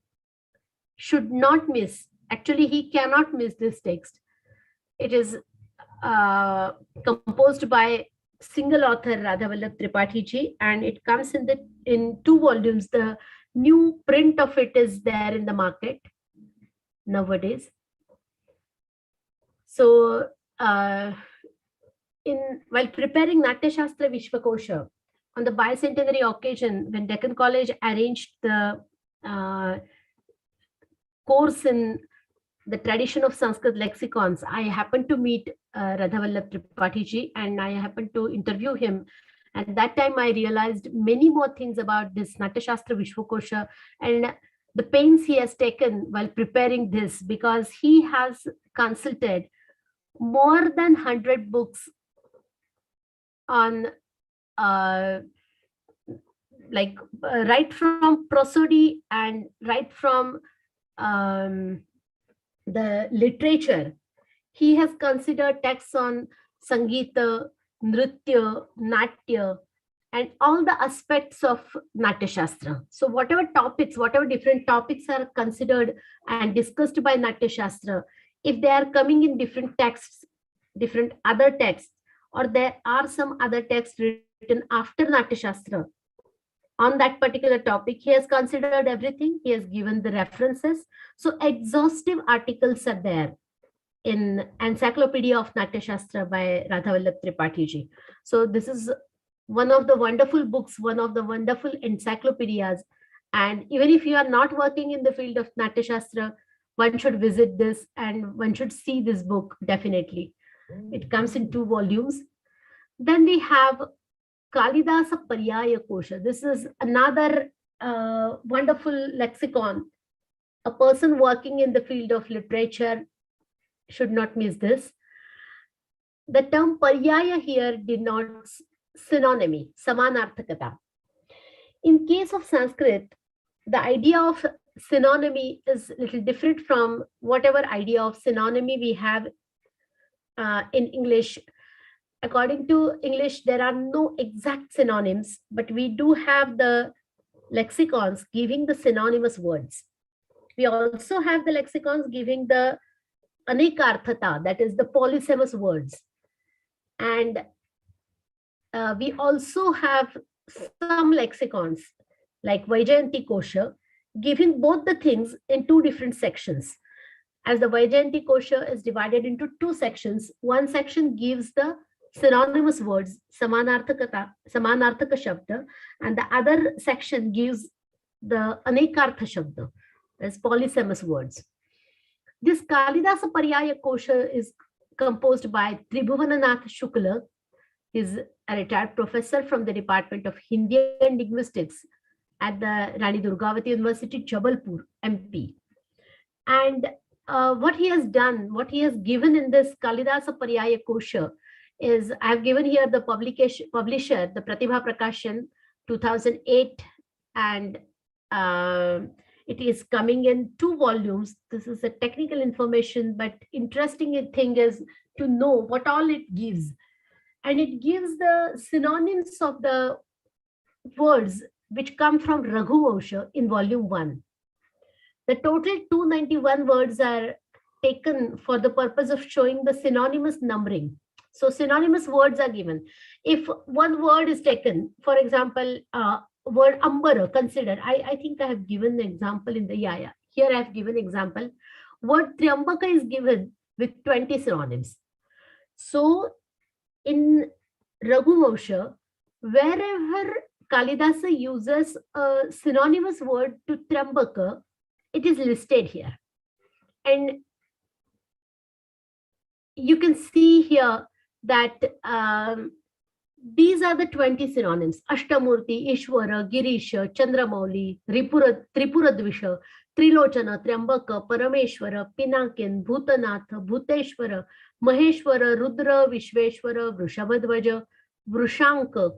should not miss. Actually, he cannot miss this text. It is composed by single author Radhavallabh Tripathi ji, and it comes in 2 volumes. The new print of it is there in the market nowadays. So while preparing Natya Shastra Vishwakosha, on the bicentenary occasion, when Deccan College arranged the course in the tradition of Sanskrit lexicons, I happened to meet Radhavallabh Tripathi ji, and I happened to interview him. And that time I realized many more things about this Natya Shastra Vishwakosha and the pains he has taken while preparing this, because he has consulted more than 100 books on right from prosody and right from the literature. He has considered texts on Sangeeta, Nritya, Natya, and all the aspects of Natya Shastra. So whatever different topics are considered and discussed by Natya Shastra, if they are coming in different texts, different other texts, or there are some other texts written after Natya Shastra on that particular topic, he has considered everything. He has given the references. So exhaustive articles are there in Encyclopedia of Natya Shastra by Radhavallabh Tripathi ji. So this is one of the wonderful books, one of the wonderful encyclopedias. And even if you are not working in the field of Natya Shastra, one should visit this and one should see this book definitely. It comes in 2 volumes. Then we have Kalidasa Paryaya Kosha. This is another wonderful lexicon. A person working in the field of literature should not miss this. The term Paryaya here denotes synonymy, Samanarthakata. In case of Sanskrit, the idea of synonymy is a little different from whatever idea of synonymy we have in English. According to English, there are no exact synonyms, but we do have the lexicons giving the synonymous words. We also have the lexicons giving the anekarthata, that is the polysemous words. And we also have some lexicons like Vaijayanti Kosha, giving both the things in two different sections. As the Vaijayanti Kosha is divided into two sections, one section gives the synonymous words, Samanarthaka Shabda, and the other section gives the Anekartha Shabda, as polysemous words. This Kalidasa Paryaya Kosha is composed by Tribhuvananath Shukla. He's a retired professor from the Department of Hindi and Linguistics at the Rani Durgavati University, Jabalpur, MP. And what he has done, what he has given in this Kalidasa Paryaya Kosha is, I've given here the publisher, the Pratibha Prakashan, 2008, and it is coming in 2 volumes. This is a technical information, but interesting thing is to know what all it gives. And it gives the synonyms of the words which come from Raghuvamsha in volume 1. The total 291 words are taken for the purpose of showing the synonymous numbering. So synonymous words are given. If one word is taken, for example, word Ambara, consider, I think I have given the example in the Here I have given example. Word Triambaka is given with 20 synonyms. So in Raghuvamsha, wherever Kalidasa uses a synonymous word to Triambaka, it is listed here. And you can see here that these are the 20 synonyms: Ashtamurti, Ishwara, Girisha, Chandramauli, Tripuradvisha, Trilochana, Triambaka, Parameshwara, Pinakin, Bhutanatha, Bhuteshwara, Maheshwara, Rudra, Vishveshwara, Vrishabhadvaja, Vrushanka,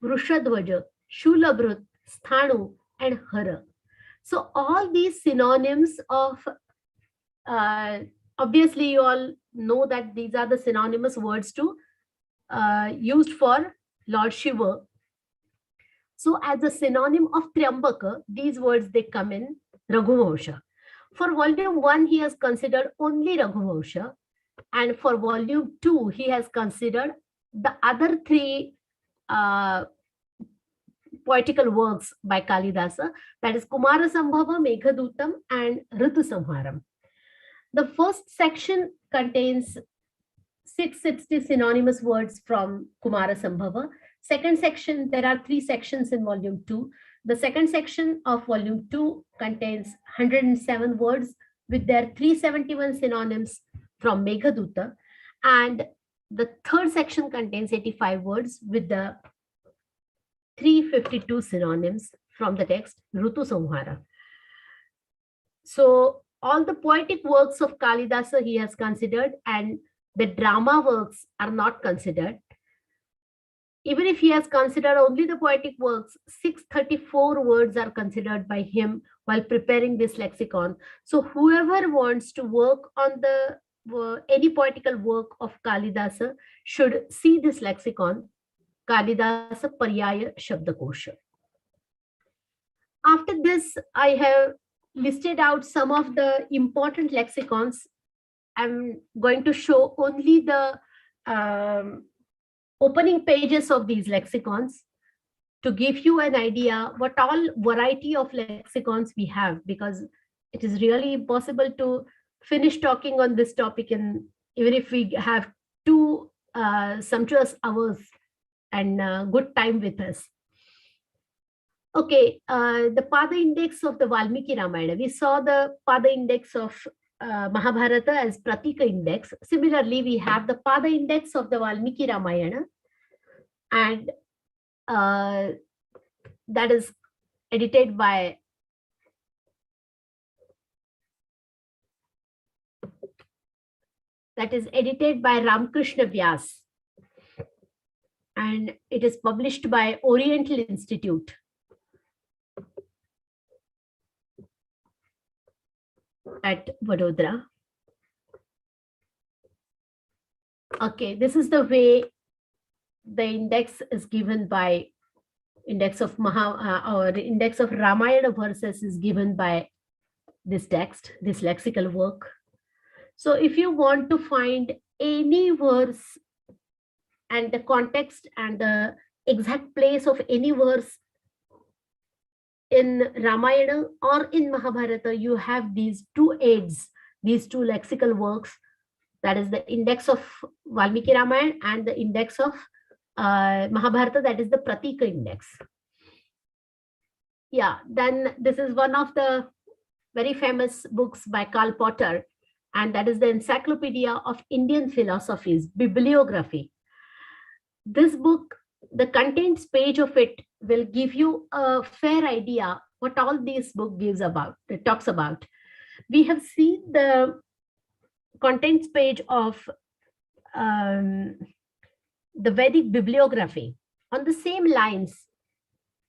Vrushadvaja, Shulabhrut, Sthanu, and Hara. So all these synonyms of, obviously you all know that these are the synonymous words to used for Lord Shiva. So as a synonym of Triambaka, these words, they come in Raghuvamsha. For volume 1, he has considered only Raghuvamsha. And for volume 2, he has considered the other 3 poetical works by Kalidasa, that is Kumara Sambhava, Meghadutam, and Ritu Samharam. The first section contains 660 synonymous words from Kumara Sambhava. Second section, there are 3 sections in volume 2. The second section of volume 2 contains 107 words with their 371 synonyms from Meghaduta. And the third section contains 85 words with the 352 synonyms from the text Ritu Samhara. So all the poetic works of Kalidasa he has considered, and the drama works are not considered. Even if he has considered only the poetic works, 634 words are considered by him while preparing this lexicon. So whoever wants to work on the any poetical work of Kalidasa should see this lexicon, Kalidasa Paryaya Shabdakosha. After this, I have listed out some of the important lexicons. I'm going to show only the opening pages of these lexicons to give you an idea what all variety of lexicons we have, because it is really impossible to finish talking on this topic, and even if we have 2 sumptuous hours and good time with us. Okay, the Pada index of the Valmiki Ramayana. We saw the Pada index of Mahabharata as Pratika index. Similarly, we have the Pada index of the Valmiki Ramayana, and that is edited by Ramkrishna Vyas, and it is published by Oriental Institute. at Vadodara. Okay, this is the way the index is given by index of or the index of Ramayana verses is given by this text, this lexical work. So if you want to find any verse and the context and the exact place of any verse in Ramayana or in Mahabharata, you have these two aids, these two lexical works, that is the index of Valmiki Ramayana and the index of Mahabharata, that is the Pratika index. Yeah, then this is one of the very famous books by Karl Potter, and that is the Encyclopedia of Indian Philosophies, Bibliography. This book, the contents page of it will give you a fair idea what all this book gives about, it talks about. We have seen the contents page of the Vedic bibliography. On the same lines,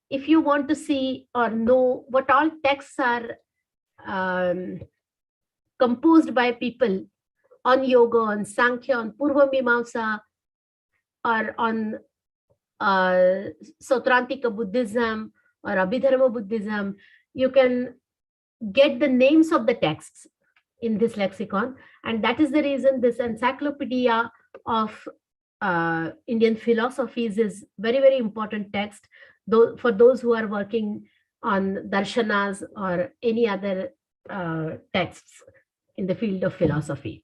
if you want to see or know what all texts are composed by people on yoga, on Sankhya, on Purva Mimamsa, or on Sautrantika Buddhism or Abhidharma Buddhism, you can get the names of the texts in this lexicon. And that is the reason this encyclopedia of Indian philosophies is very, very important text, though for those who are working on darshanas or any other texts in the field of philosophy.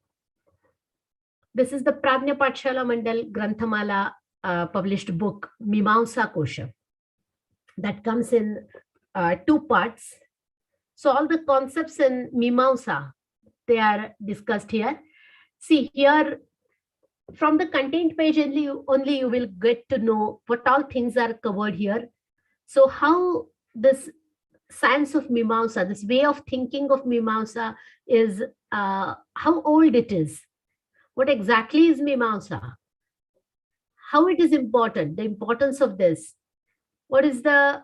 This is the Pradnya Pathshala Mandal Granthamala published book, Mimamsa Kosha, that comes in 2 parts. So all the concepts in Mimamsa, they are discussed here. See here, from the content page only you will get to know what all things are covered here. So how this science of Mimamsa, this way of thinking of Mimamsa is, how old it is. What exactly is Mimamsa? How it is important, the importance of this. What is the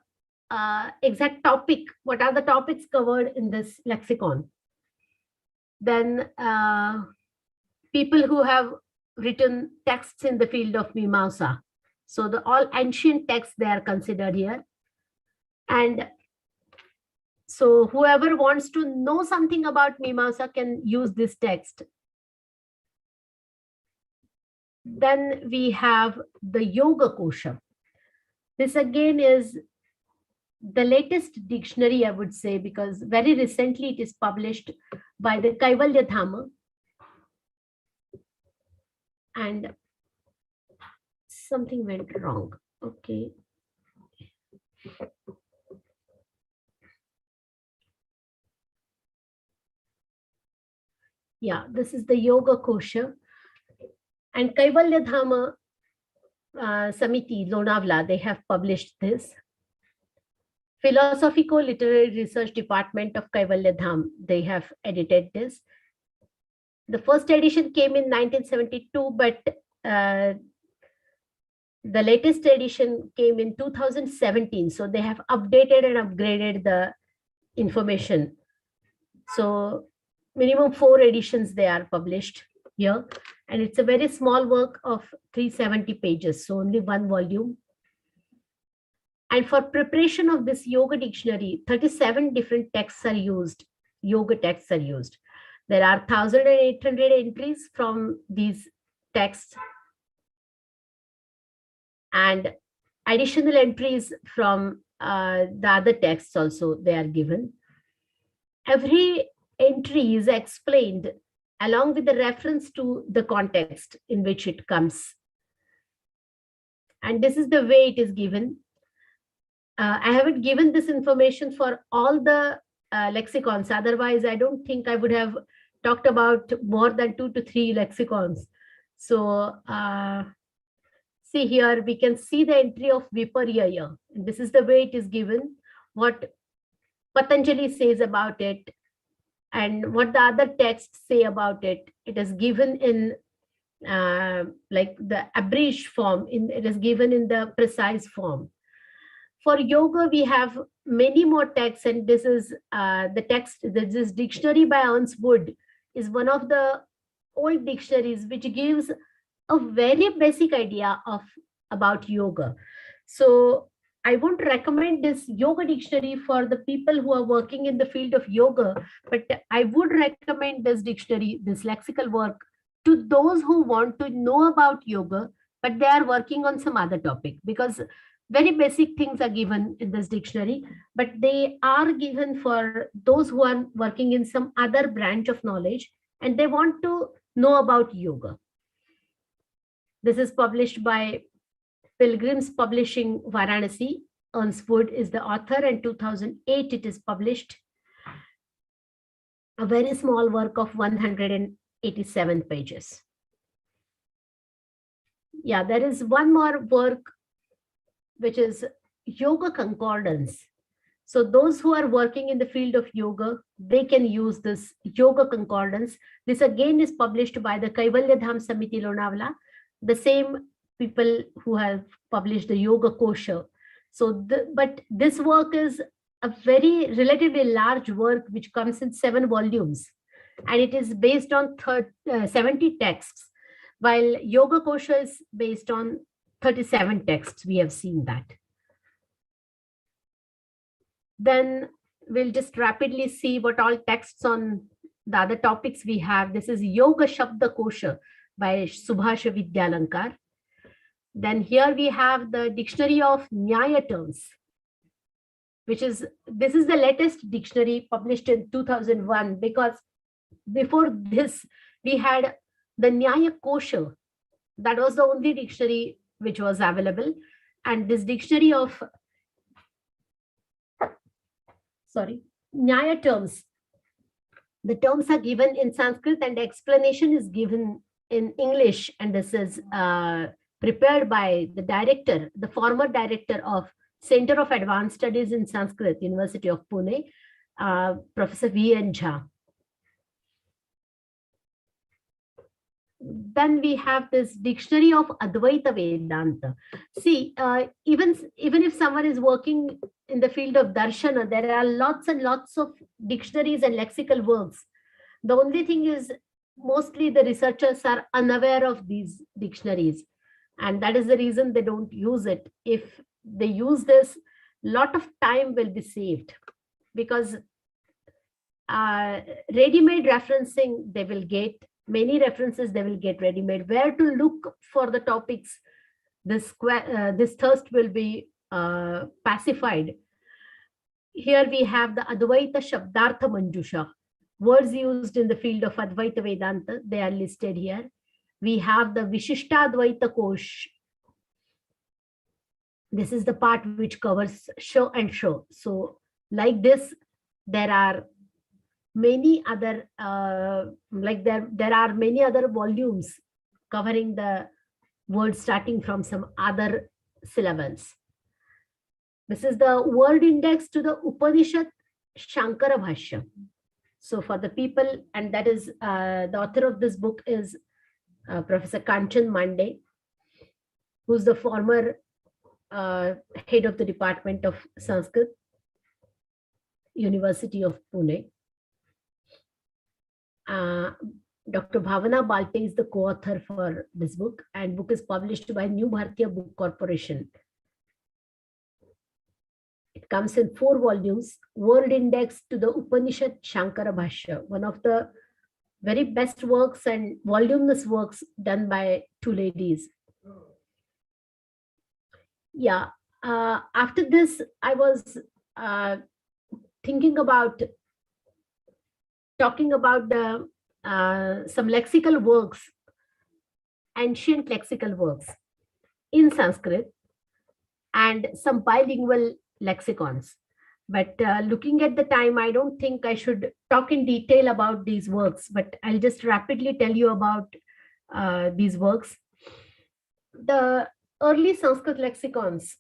exact topic? What are the topics covered in this lexicon? Then people who have written texts in the field of Mimamsa. So the all ancient texts, they are considered here. And so whoever wants to know something about Mimamsa can use this text. Then we have the Yoga Kosha. This again is the latest dictionary, I would say, because very recently it is published by the Kaivalya Dhamma. And something went wrong. Okay. Yeah, this is the Yoga Kosha. And Kaivalya Dhamma Samiti, Lonavla, they have published this. Philosophical Literary Research Department of Kaivalya Dham, they have edited this. The first edition came in 1972, but the latest edition came in 2017. So they have updated and upgraded the information. So minimum 4 editions they are published here. And it's a very small work of 370 pages, so only 1 volume. And for preparation of this yoga dictionary, 37 different texts are used, yoga texts are used. There are 1,800 entries from these texts and additional entries from the other texts also they are given. Every entry is explained along with the reference to the context in which it comes. And this is the way it is given. I haven't given this information for all the lexicons. Otherwise, I don't think I would have talked about more than 2 to 3 lexicons. So see here, we can see the entry of Viparyaya. This is the way it is given, what Patanjali says about it, and what the other texts say about it. It is given in like the abridged form, it is given in the precise form. For yoga, we have many more texts, and this is the text. This dictionary by Ernst Wood is one of the old dictionaries which gives a very basic idea of about yoga. So I won't recommend this yoga dictionary for the people who are working in the field of yoga, but I would recommend this dictionary, this lexical work, to those who want to know about yoga, but they are working on some other topic, because very basic things are given in this dictionary, but they are given for those who are working in some other branch of knowledge and they want to know about yoga. This is published by Pilgrims Publishing, Varanasi. Ernst Wood is the author, and 2008 it is published. A very small work of 187 pages. Yeah, there is one more work which is Yoga Concordance. So those who are working in the field of yoga, they can use this Yoga Concordance. This again is published by the Kaivalya Dham Samiti Lonavala, the same people who have published the Yoga Kosha. So, but this work is a very relatively large work which comes in 7 volumes, and it is based on 70 texts, while Yoga Kosha is based on 37 texts. We have seen that. Then we'll just rapidly see what all texts on the other topics we have. This is Yoga Shabda Kosha by Subhasha Vidyalankar. Then here we have the Dictionary of Nyaya Terms, which is, this is the latest dictionary published in 2001, because before this we had the Nyaya Kosha. That was the only dictionary which was available. And this dictionary of, Nyaya Terms, the terms are given in Sanskrit and the explanation is given in English, and this is prepared by the director, the former director of Center of Advanced Studies in Sanskrit, University of Pune, Professor V.N. Jha. Then we have this Dictionary of Advaita Vedanta. See, even if someone is working in the field of Darshana, there are lots and lots of dictionaries and lexical works. The only thing is, mostly the researchers are unaware of these dictionaries, and that is the reason they don't use it. If they use this, lot of time will be saved, because ready-made referencing they will get, many references they will get ready-made. Where to look for the topics, this thirst will be pacified. Here we have the Advaita Shabdartha Manjusha, words used in the field of Advaita Vedanta, they are listed here. We have the Vishishta Advaita Kosh. This is the part which covers show and show. So like this, there are many other, there are many other volumes covering the words starting from some other syllables. This is the word index to the Upanishad Shankara Bhashya. So for the people, and that is the author of this book is Professor Kanchan Mande, who's the former head of the Department of Sanskrit, University of Pune. Dr. Bhavana Balte is the co-author for this book, and book is published by New Bharatiya Book Corporation. It comes in 4 volumes, Word Index to the Upanishad Shankara Bhashya, one of the very best works and voluminous works done by 2 ladies. Yeah, after this, I was thinking about talking about the some lexical works, ancient lexical works in Sanskrit, and some bilingual lexicons. But looking at the time, I don't think I should talk in detail about these works, but I'll just rapidly tell you about these works. The early Sanskrit lexicons,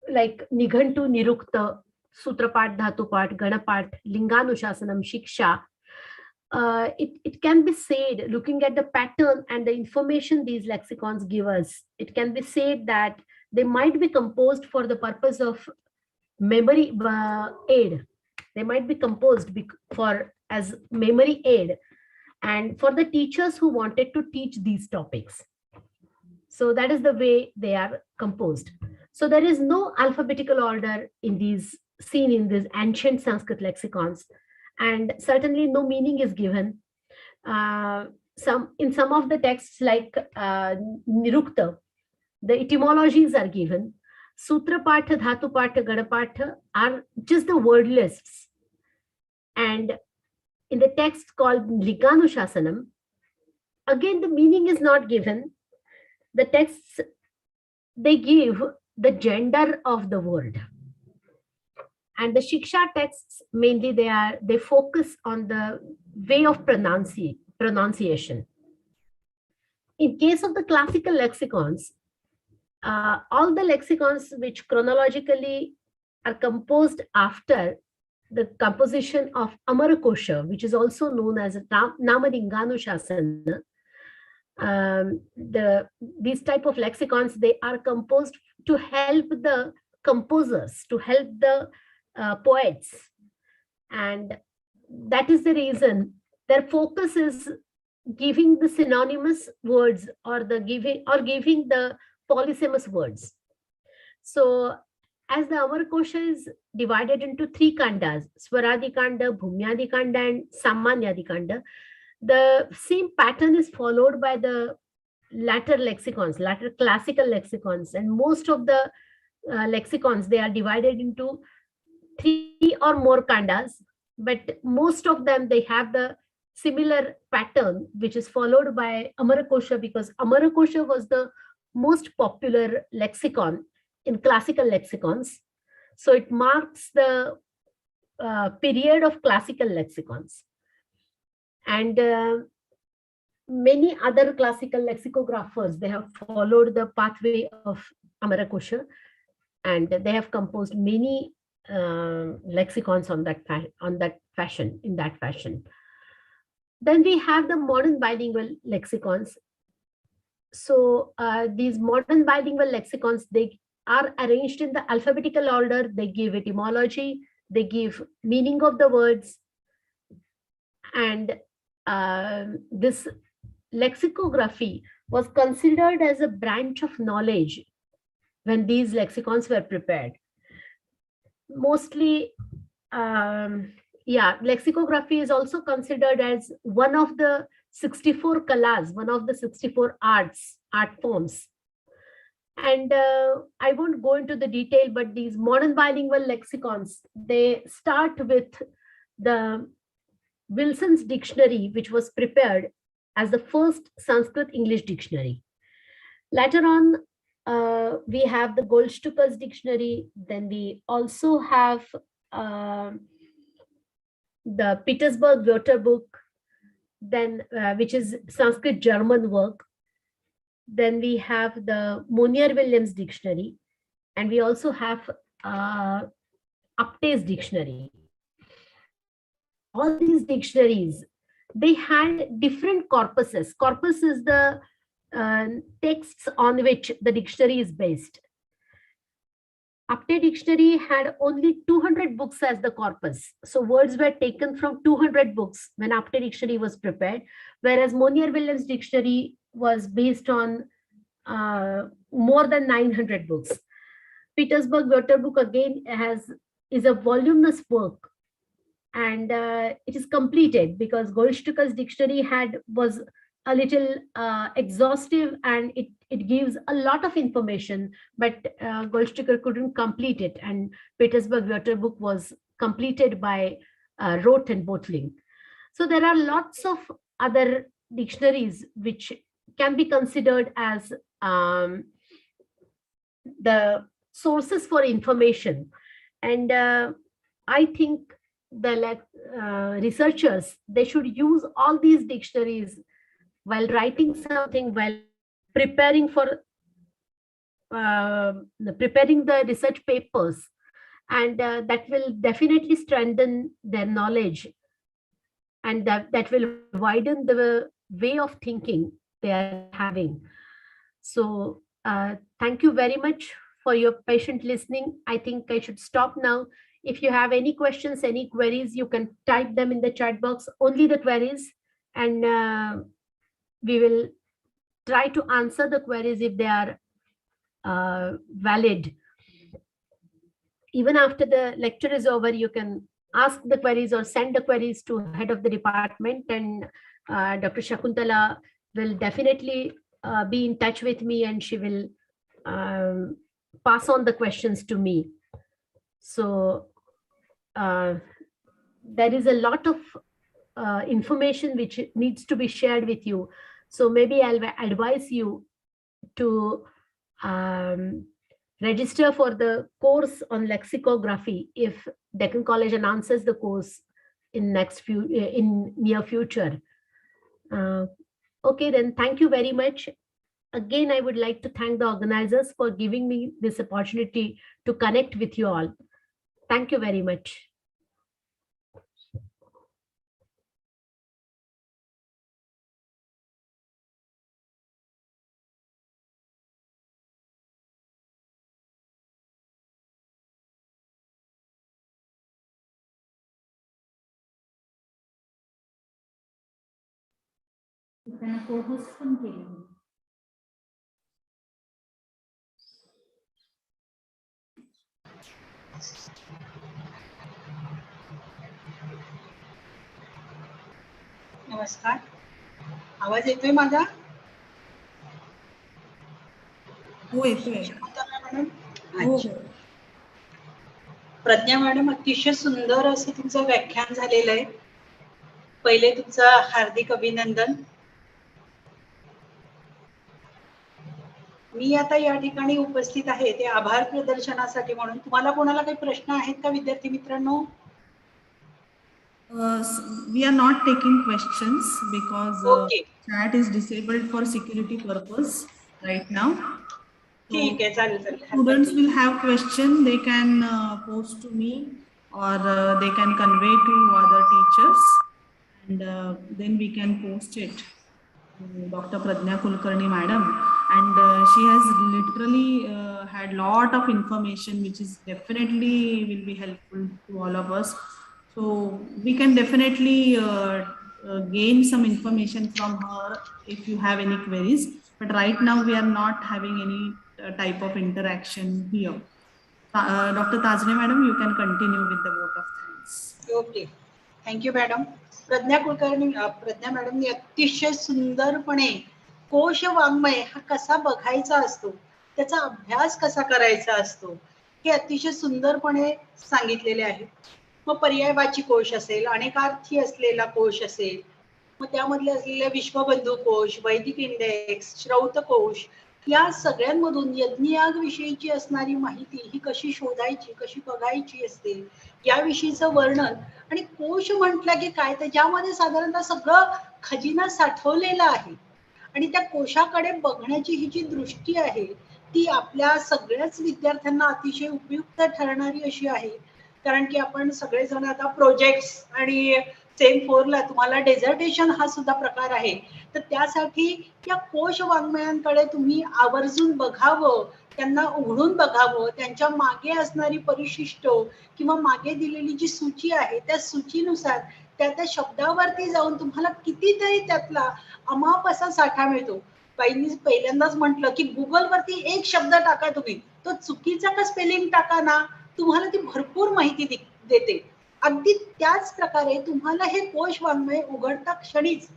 like Nighantu, Nirukta, Sutrapat, Dhatupat, Ganapat, Linganushasanam, Shiksha, it can be said, looking at the pattern and the information these lexicons give us, it can be said that they might be composed for the purpose of memory aid. They might be composed for as memory aid, and for the teachers who wanted to teach these topics. So that is the way they are composed. So there is no alphabetical order in these seen in these ancient Sanskrit lexicons, and certainly no meaning is given. In some of the texts like Nirukta, the etymologies are given. Sutra Patha, Dhatu Patha, Gada Patha are just the word lists. And in the text called Likanushasanam, again the meaning is not given. The texts, they give the gender of the word. And the Shiksha texts, mainly they focus on the way of pronunciation. In case of the classical lexicons, all the lexicons which chronologically are composed after the composition of Amarakosha, which is also known as Namadinganushasana, these type of lexicons, they are composed to help the composers, to help the poets, and that is the reason their focus is giving the synonymous words or giving the polysemous words. So as the Amarakosha is divided into 3 kandas, Swaradikanda, Bhumyadikanda, and Samanyadikanda, the same pattern is followed by the latter lexicons, latter classical lexicons, and most of the lexicons, they are divided into 3 or more kandas, but most of them, they have the similar pattern which is followed by Amarakosha, because Amarakosha was the most popular lexicon in classical lexicons. So it marks the period of classical lexicons. And many other classical lexicographers, they have followed the pathway of Amarakosha, and they have composed many lexicons in that fashion. Then we have the modern bilingual lexicons. So these modern bilingual lexicons, they are arranged in the alphabetical order. They give etymology, they give meaning of the words, and this lexicography was considered as a branch of knowledge when these lexicons were prepared. Mostly, lexicography is also considered as one of the 64 kalas, one of the 64 art forms. And I won't go into the detail, but these modern bilingual lexicons, they start with the Wilson's dictionary, which was prepared as the first Sanskrit English dictionary. Later on, we have the Goldstucker's dictionary. Then we also have the Petersburg Wörterbuch, then which is Sanskrit German work. Then we have the Monier-Williams dictionary, and we also have Apte's dictionary. All these dictionaries, they had different corpuses. Corpus is the texts on which the dictionary is based. Apte dictionary had only 200 books as the corpus. So words were taken from 200 books when Apte dictionary was prepared, whereas Monier-Williams dictionary was based on more than 900 books. Petersburg Wörterbuch again is a voluminous work, and it is completed because Goldstucker's dictionary was a little exhaustive, and it gives a lot of information, but Goldstucker couldn't complete it, and Petersburg Wörterbuch was completed by Roth and Bottling. So there are lots of other dictionaries which can be considered as the sources for information, and I think the researchers, they should use all these dictionaries while writing something, while preparing the research papers, and that will definitely strengthen their knowledge, and that will widen the way of thinking they are having. So Thank you very much for your patient listening. I think I should stop now. If you have any questions, any queries, you can type them in the chat box, only the queries, and we will try to answer the queries if they are valid. Even after the lecture is over, you can ask the queries or send the queries to head of the department, and Dr. Shakuntala will definitely be in touch with me, and she will pass on the questions to me. So there is a lot of information which needs to be shared with you. So maybe I'll advise you to register for the course on lexicography if Deccan College announces the course in near future. Okay, then thank you very much. Again, I would like to thank the organizers for giving me this opportunity to connect with you all. Thank you very much. त्यांना co-host पण केलं. नमस्कार, आवाज येतोय माझा? हो येतोय. Madam, प्रज्ञा madam, अतिशय सुंदर असं तुमचं व्याख्यान झालेलं आहे. पहिले तुमचं हार्दिक अभिनंदन. मी आता या ठिकाणी उपस्थित आहे ते आभार प्रदर्शनासाठी म्हणून. तुम्हाला कोणाला काही प्रश्न आहेत का विद्यार्थी मित्रांनो? We are not taking questions because chat is disabled for security purpose right now. ठीक आहे, चालेल चालेल. Students will have question, they can post to me or they can convey to other teachers, and then we can post it to Dr. Pradnya Kulkarni madam, and she has literally had lot of information which is definitely will be helpful to all of us. So we can definitely gain some information from her if you have any queries, but right now we are not having any type of interaction here. Dr. Tajne madam, you can continue with the vote of thanks. Okay, thank you madam. Pragya Kulkarni, Pragya मॅडमनी अतिशय सुंदरपणे कोश वाङ्मय हा कसा बघायचा असतो, त्याचा अभ्यास कसा करायचा असतो, हे अतिशय सुंदरपणे सांगितलेले आहे. मग पर्यायवाची कोश असेल, अनेकार्थी असलेला कोश असेल, मग त्यामधले असलेले विश्वबंधू कोश, वैदिक इंडेक्स, श्रौतकोश, या सगळ्यांमधून यज्ञयाग विषयीची असणारी माहिती ही कशी शोधायची, कशी बघायची असते, याविषयीचं वर्णन. आणि कोश म्हटलं की काय, तर ज्यामध्ये साधारणतः सगळं खजिना साठवलेला आहे, आणि त्या कोशाकडे बघण्याची ही जी दृष्टी आहे ती आपल्या सगळ्याच विद्यार्थ्यांना अतिशय उपयुक्त ठरणारी अशी आहे. कारण की आपण सगळेजण आता प्रोजेक्ट्स आणि सेम 4 ला तुम्हाला डेझर्टेशन हा सुद्धा प्रकार आहे, तर त्यासाठी या कोश वाङ्मयांकडे तुम्ही आवर्जून बघावं, त्यांना उघडून बघावं. त्यांच्या मागे असणारी परिशिष्ट किंवा मागे दिलेली जी सूची आहे त्या सूचीनुसार त्या शब्दावरती जाऊन तुम्हाला कितीतरी त्यातला अमाप असा साठा मिळतो. बाईंनी पहिल्यांदाच म्हटलं की गुगलवरती एक शब्द टाका, तुम्ही तो चुकीचा का स्पेलिंग टाका ना, तुम्हाला ती भरपूर माहिती देते. अगदी त्याच प्रकारे तुम्हाला हे कोश वाङ्मय उघडता क्षणीच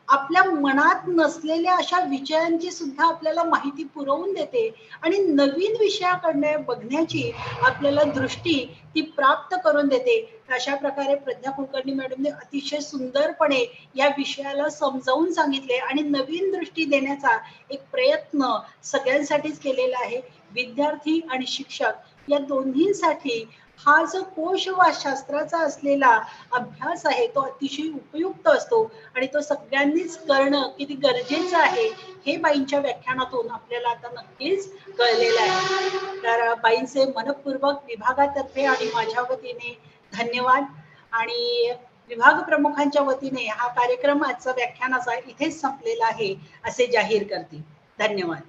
आपल्या मनात नसलेल्या अशा विषयांची सुद्धा आपल्याला माहिती पुरवून देते, आणि नवीन विषयाकडे बघण्याची आपल्याला दृष्टी ती प्राप्त करून देते. अशा प्रकारे प्रज्ञा कुलकर्णी मॅडमने अतिशय सुंदरपणे या विषयाला समजावून सांगितले आणि नवीन दृष्टी देण्याचा एक प्रयत्न सगळ्यांसाठीच केलेला आहे. विद्यार्थी आणि शिक्षक या दोन्हींसाठी हा जो कोशशास्त्राचा असलेला अभ्यास आहे तो अतिशय उपयुक्त असतो, आणि तो सगळ्यांनीच करणं किती गरजेचं आहे हे बाईंच्या व्याख्यानातून आपल्याला आता नक्कीच कळलेलं आहे. तर बाईंचे मनपूर्वक विभागातर्फे आणि माझ्या वतीने धन्यवाद, आणि विभाग प्रमुखांच्या वतीने हा कार्यक्रम आजचा व्याख्यानाचा इथेच संपलेला आहे असे जाहीर करते. धन्यवाद.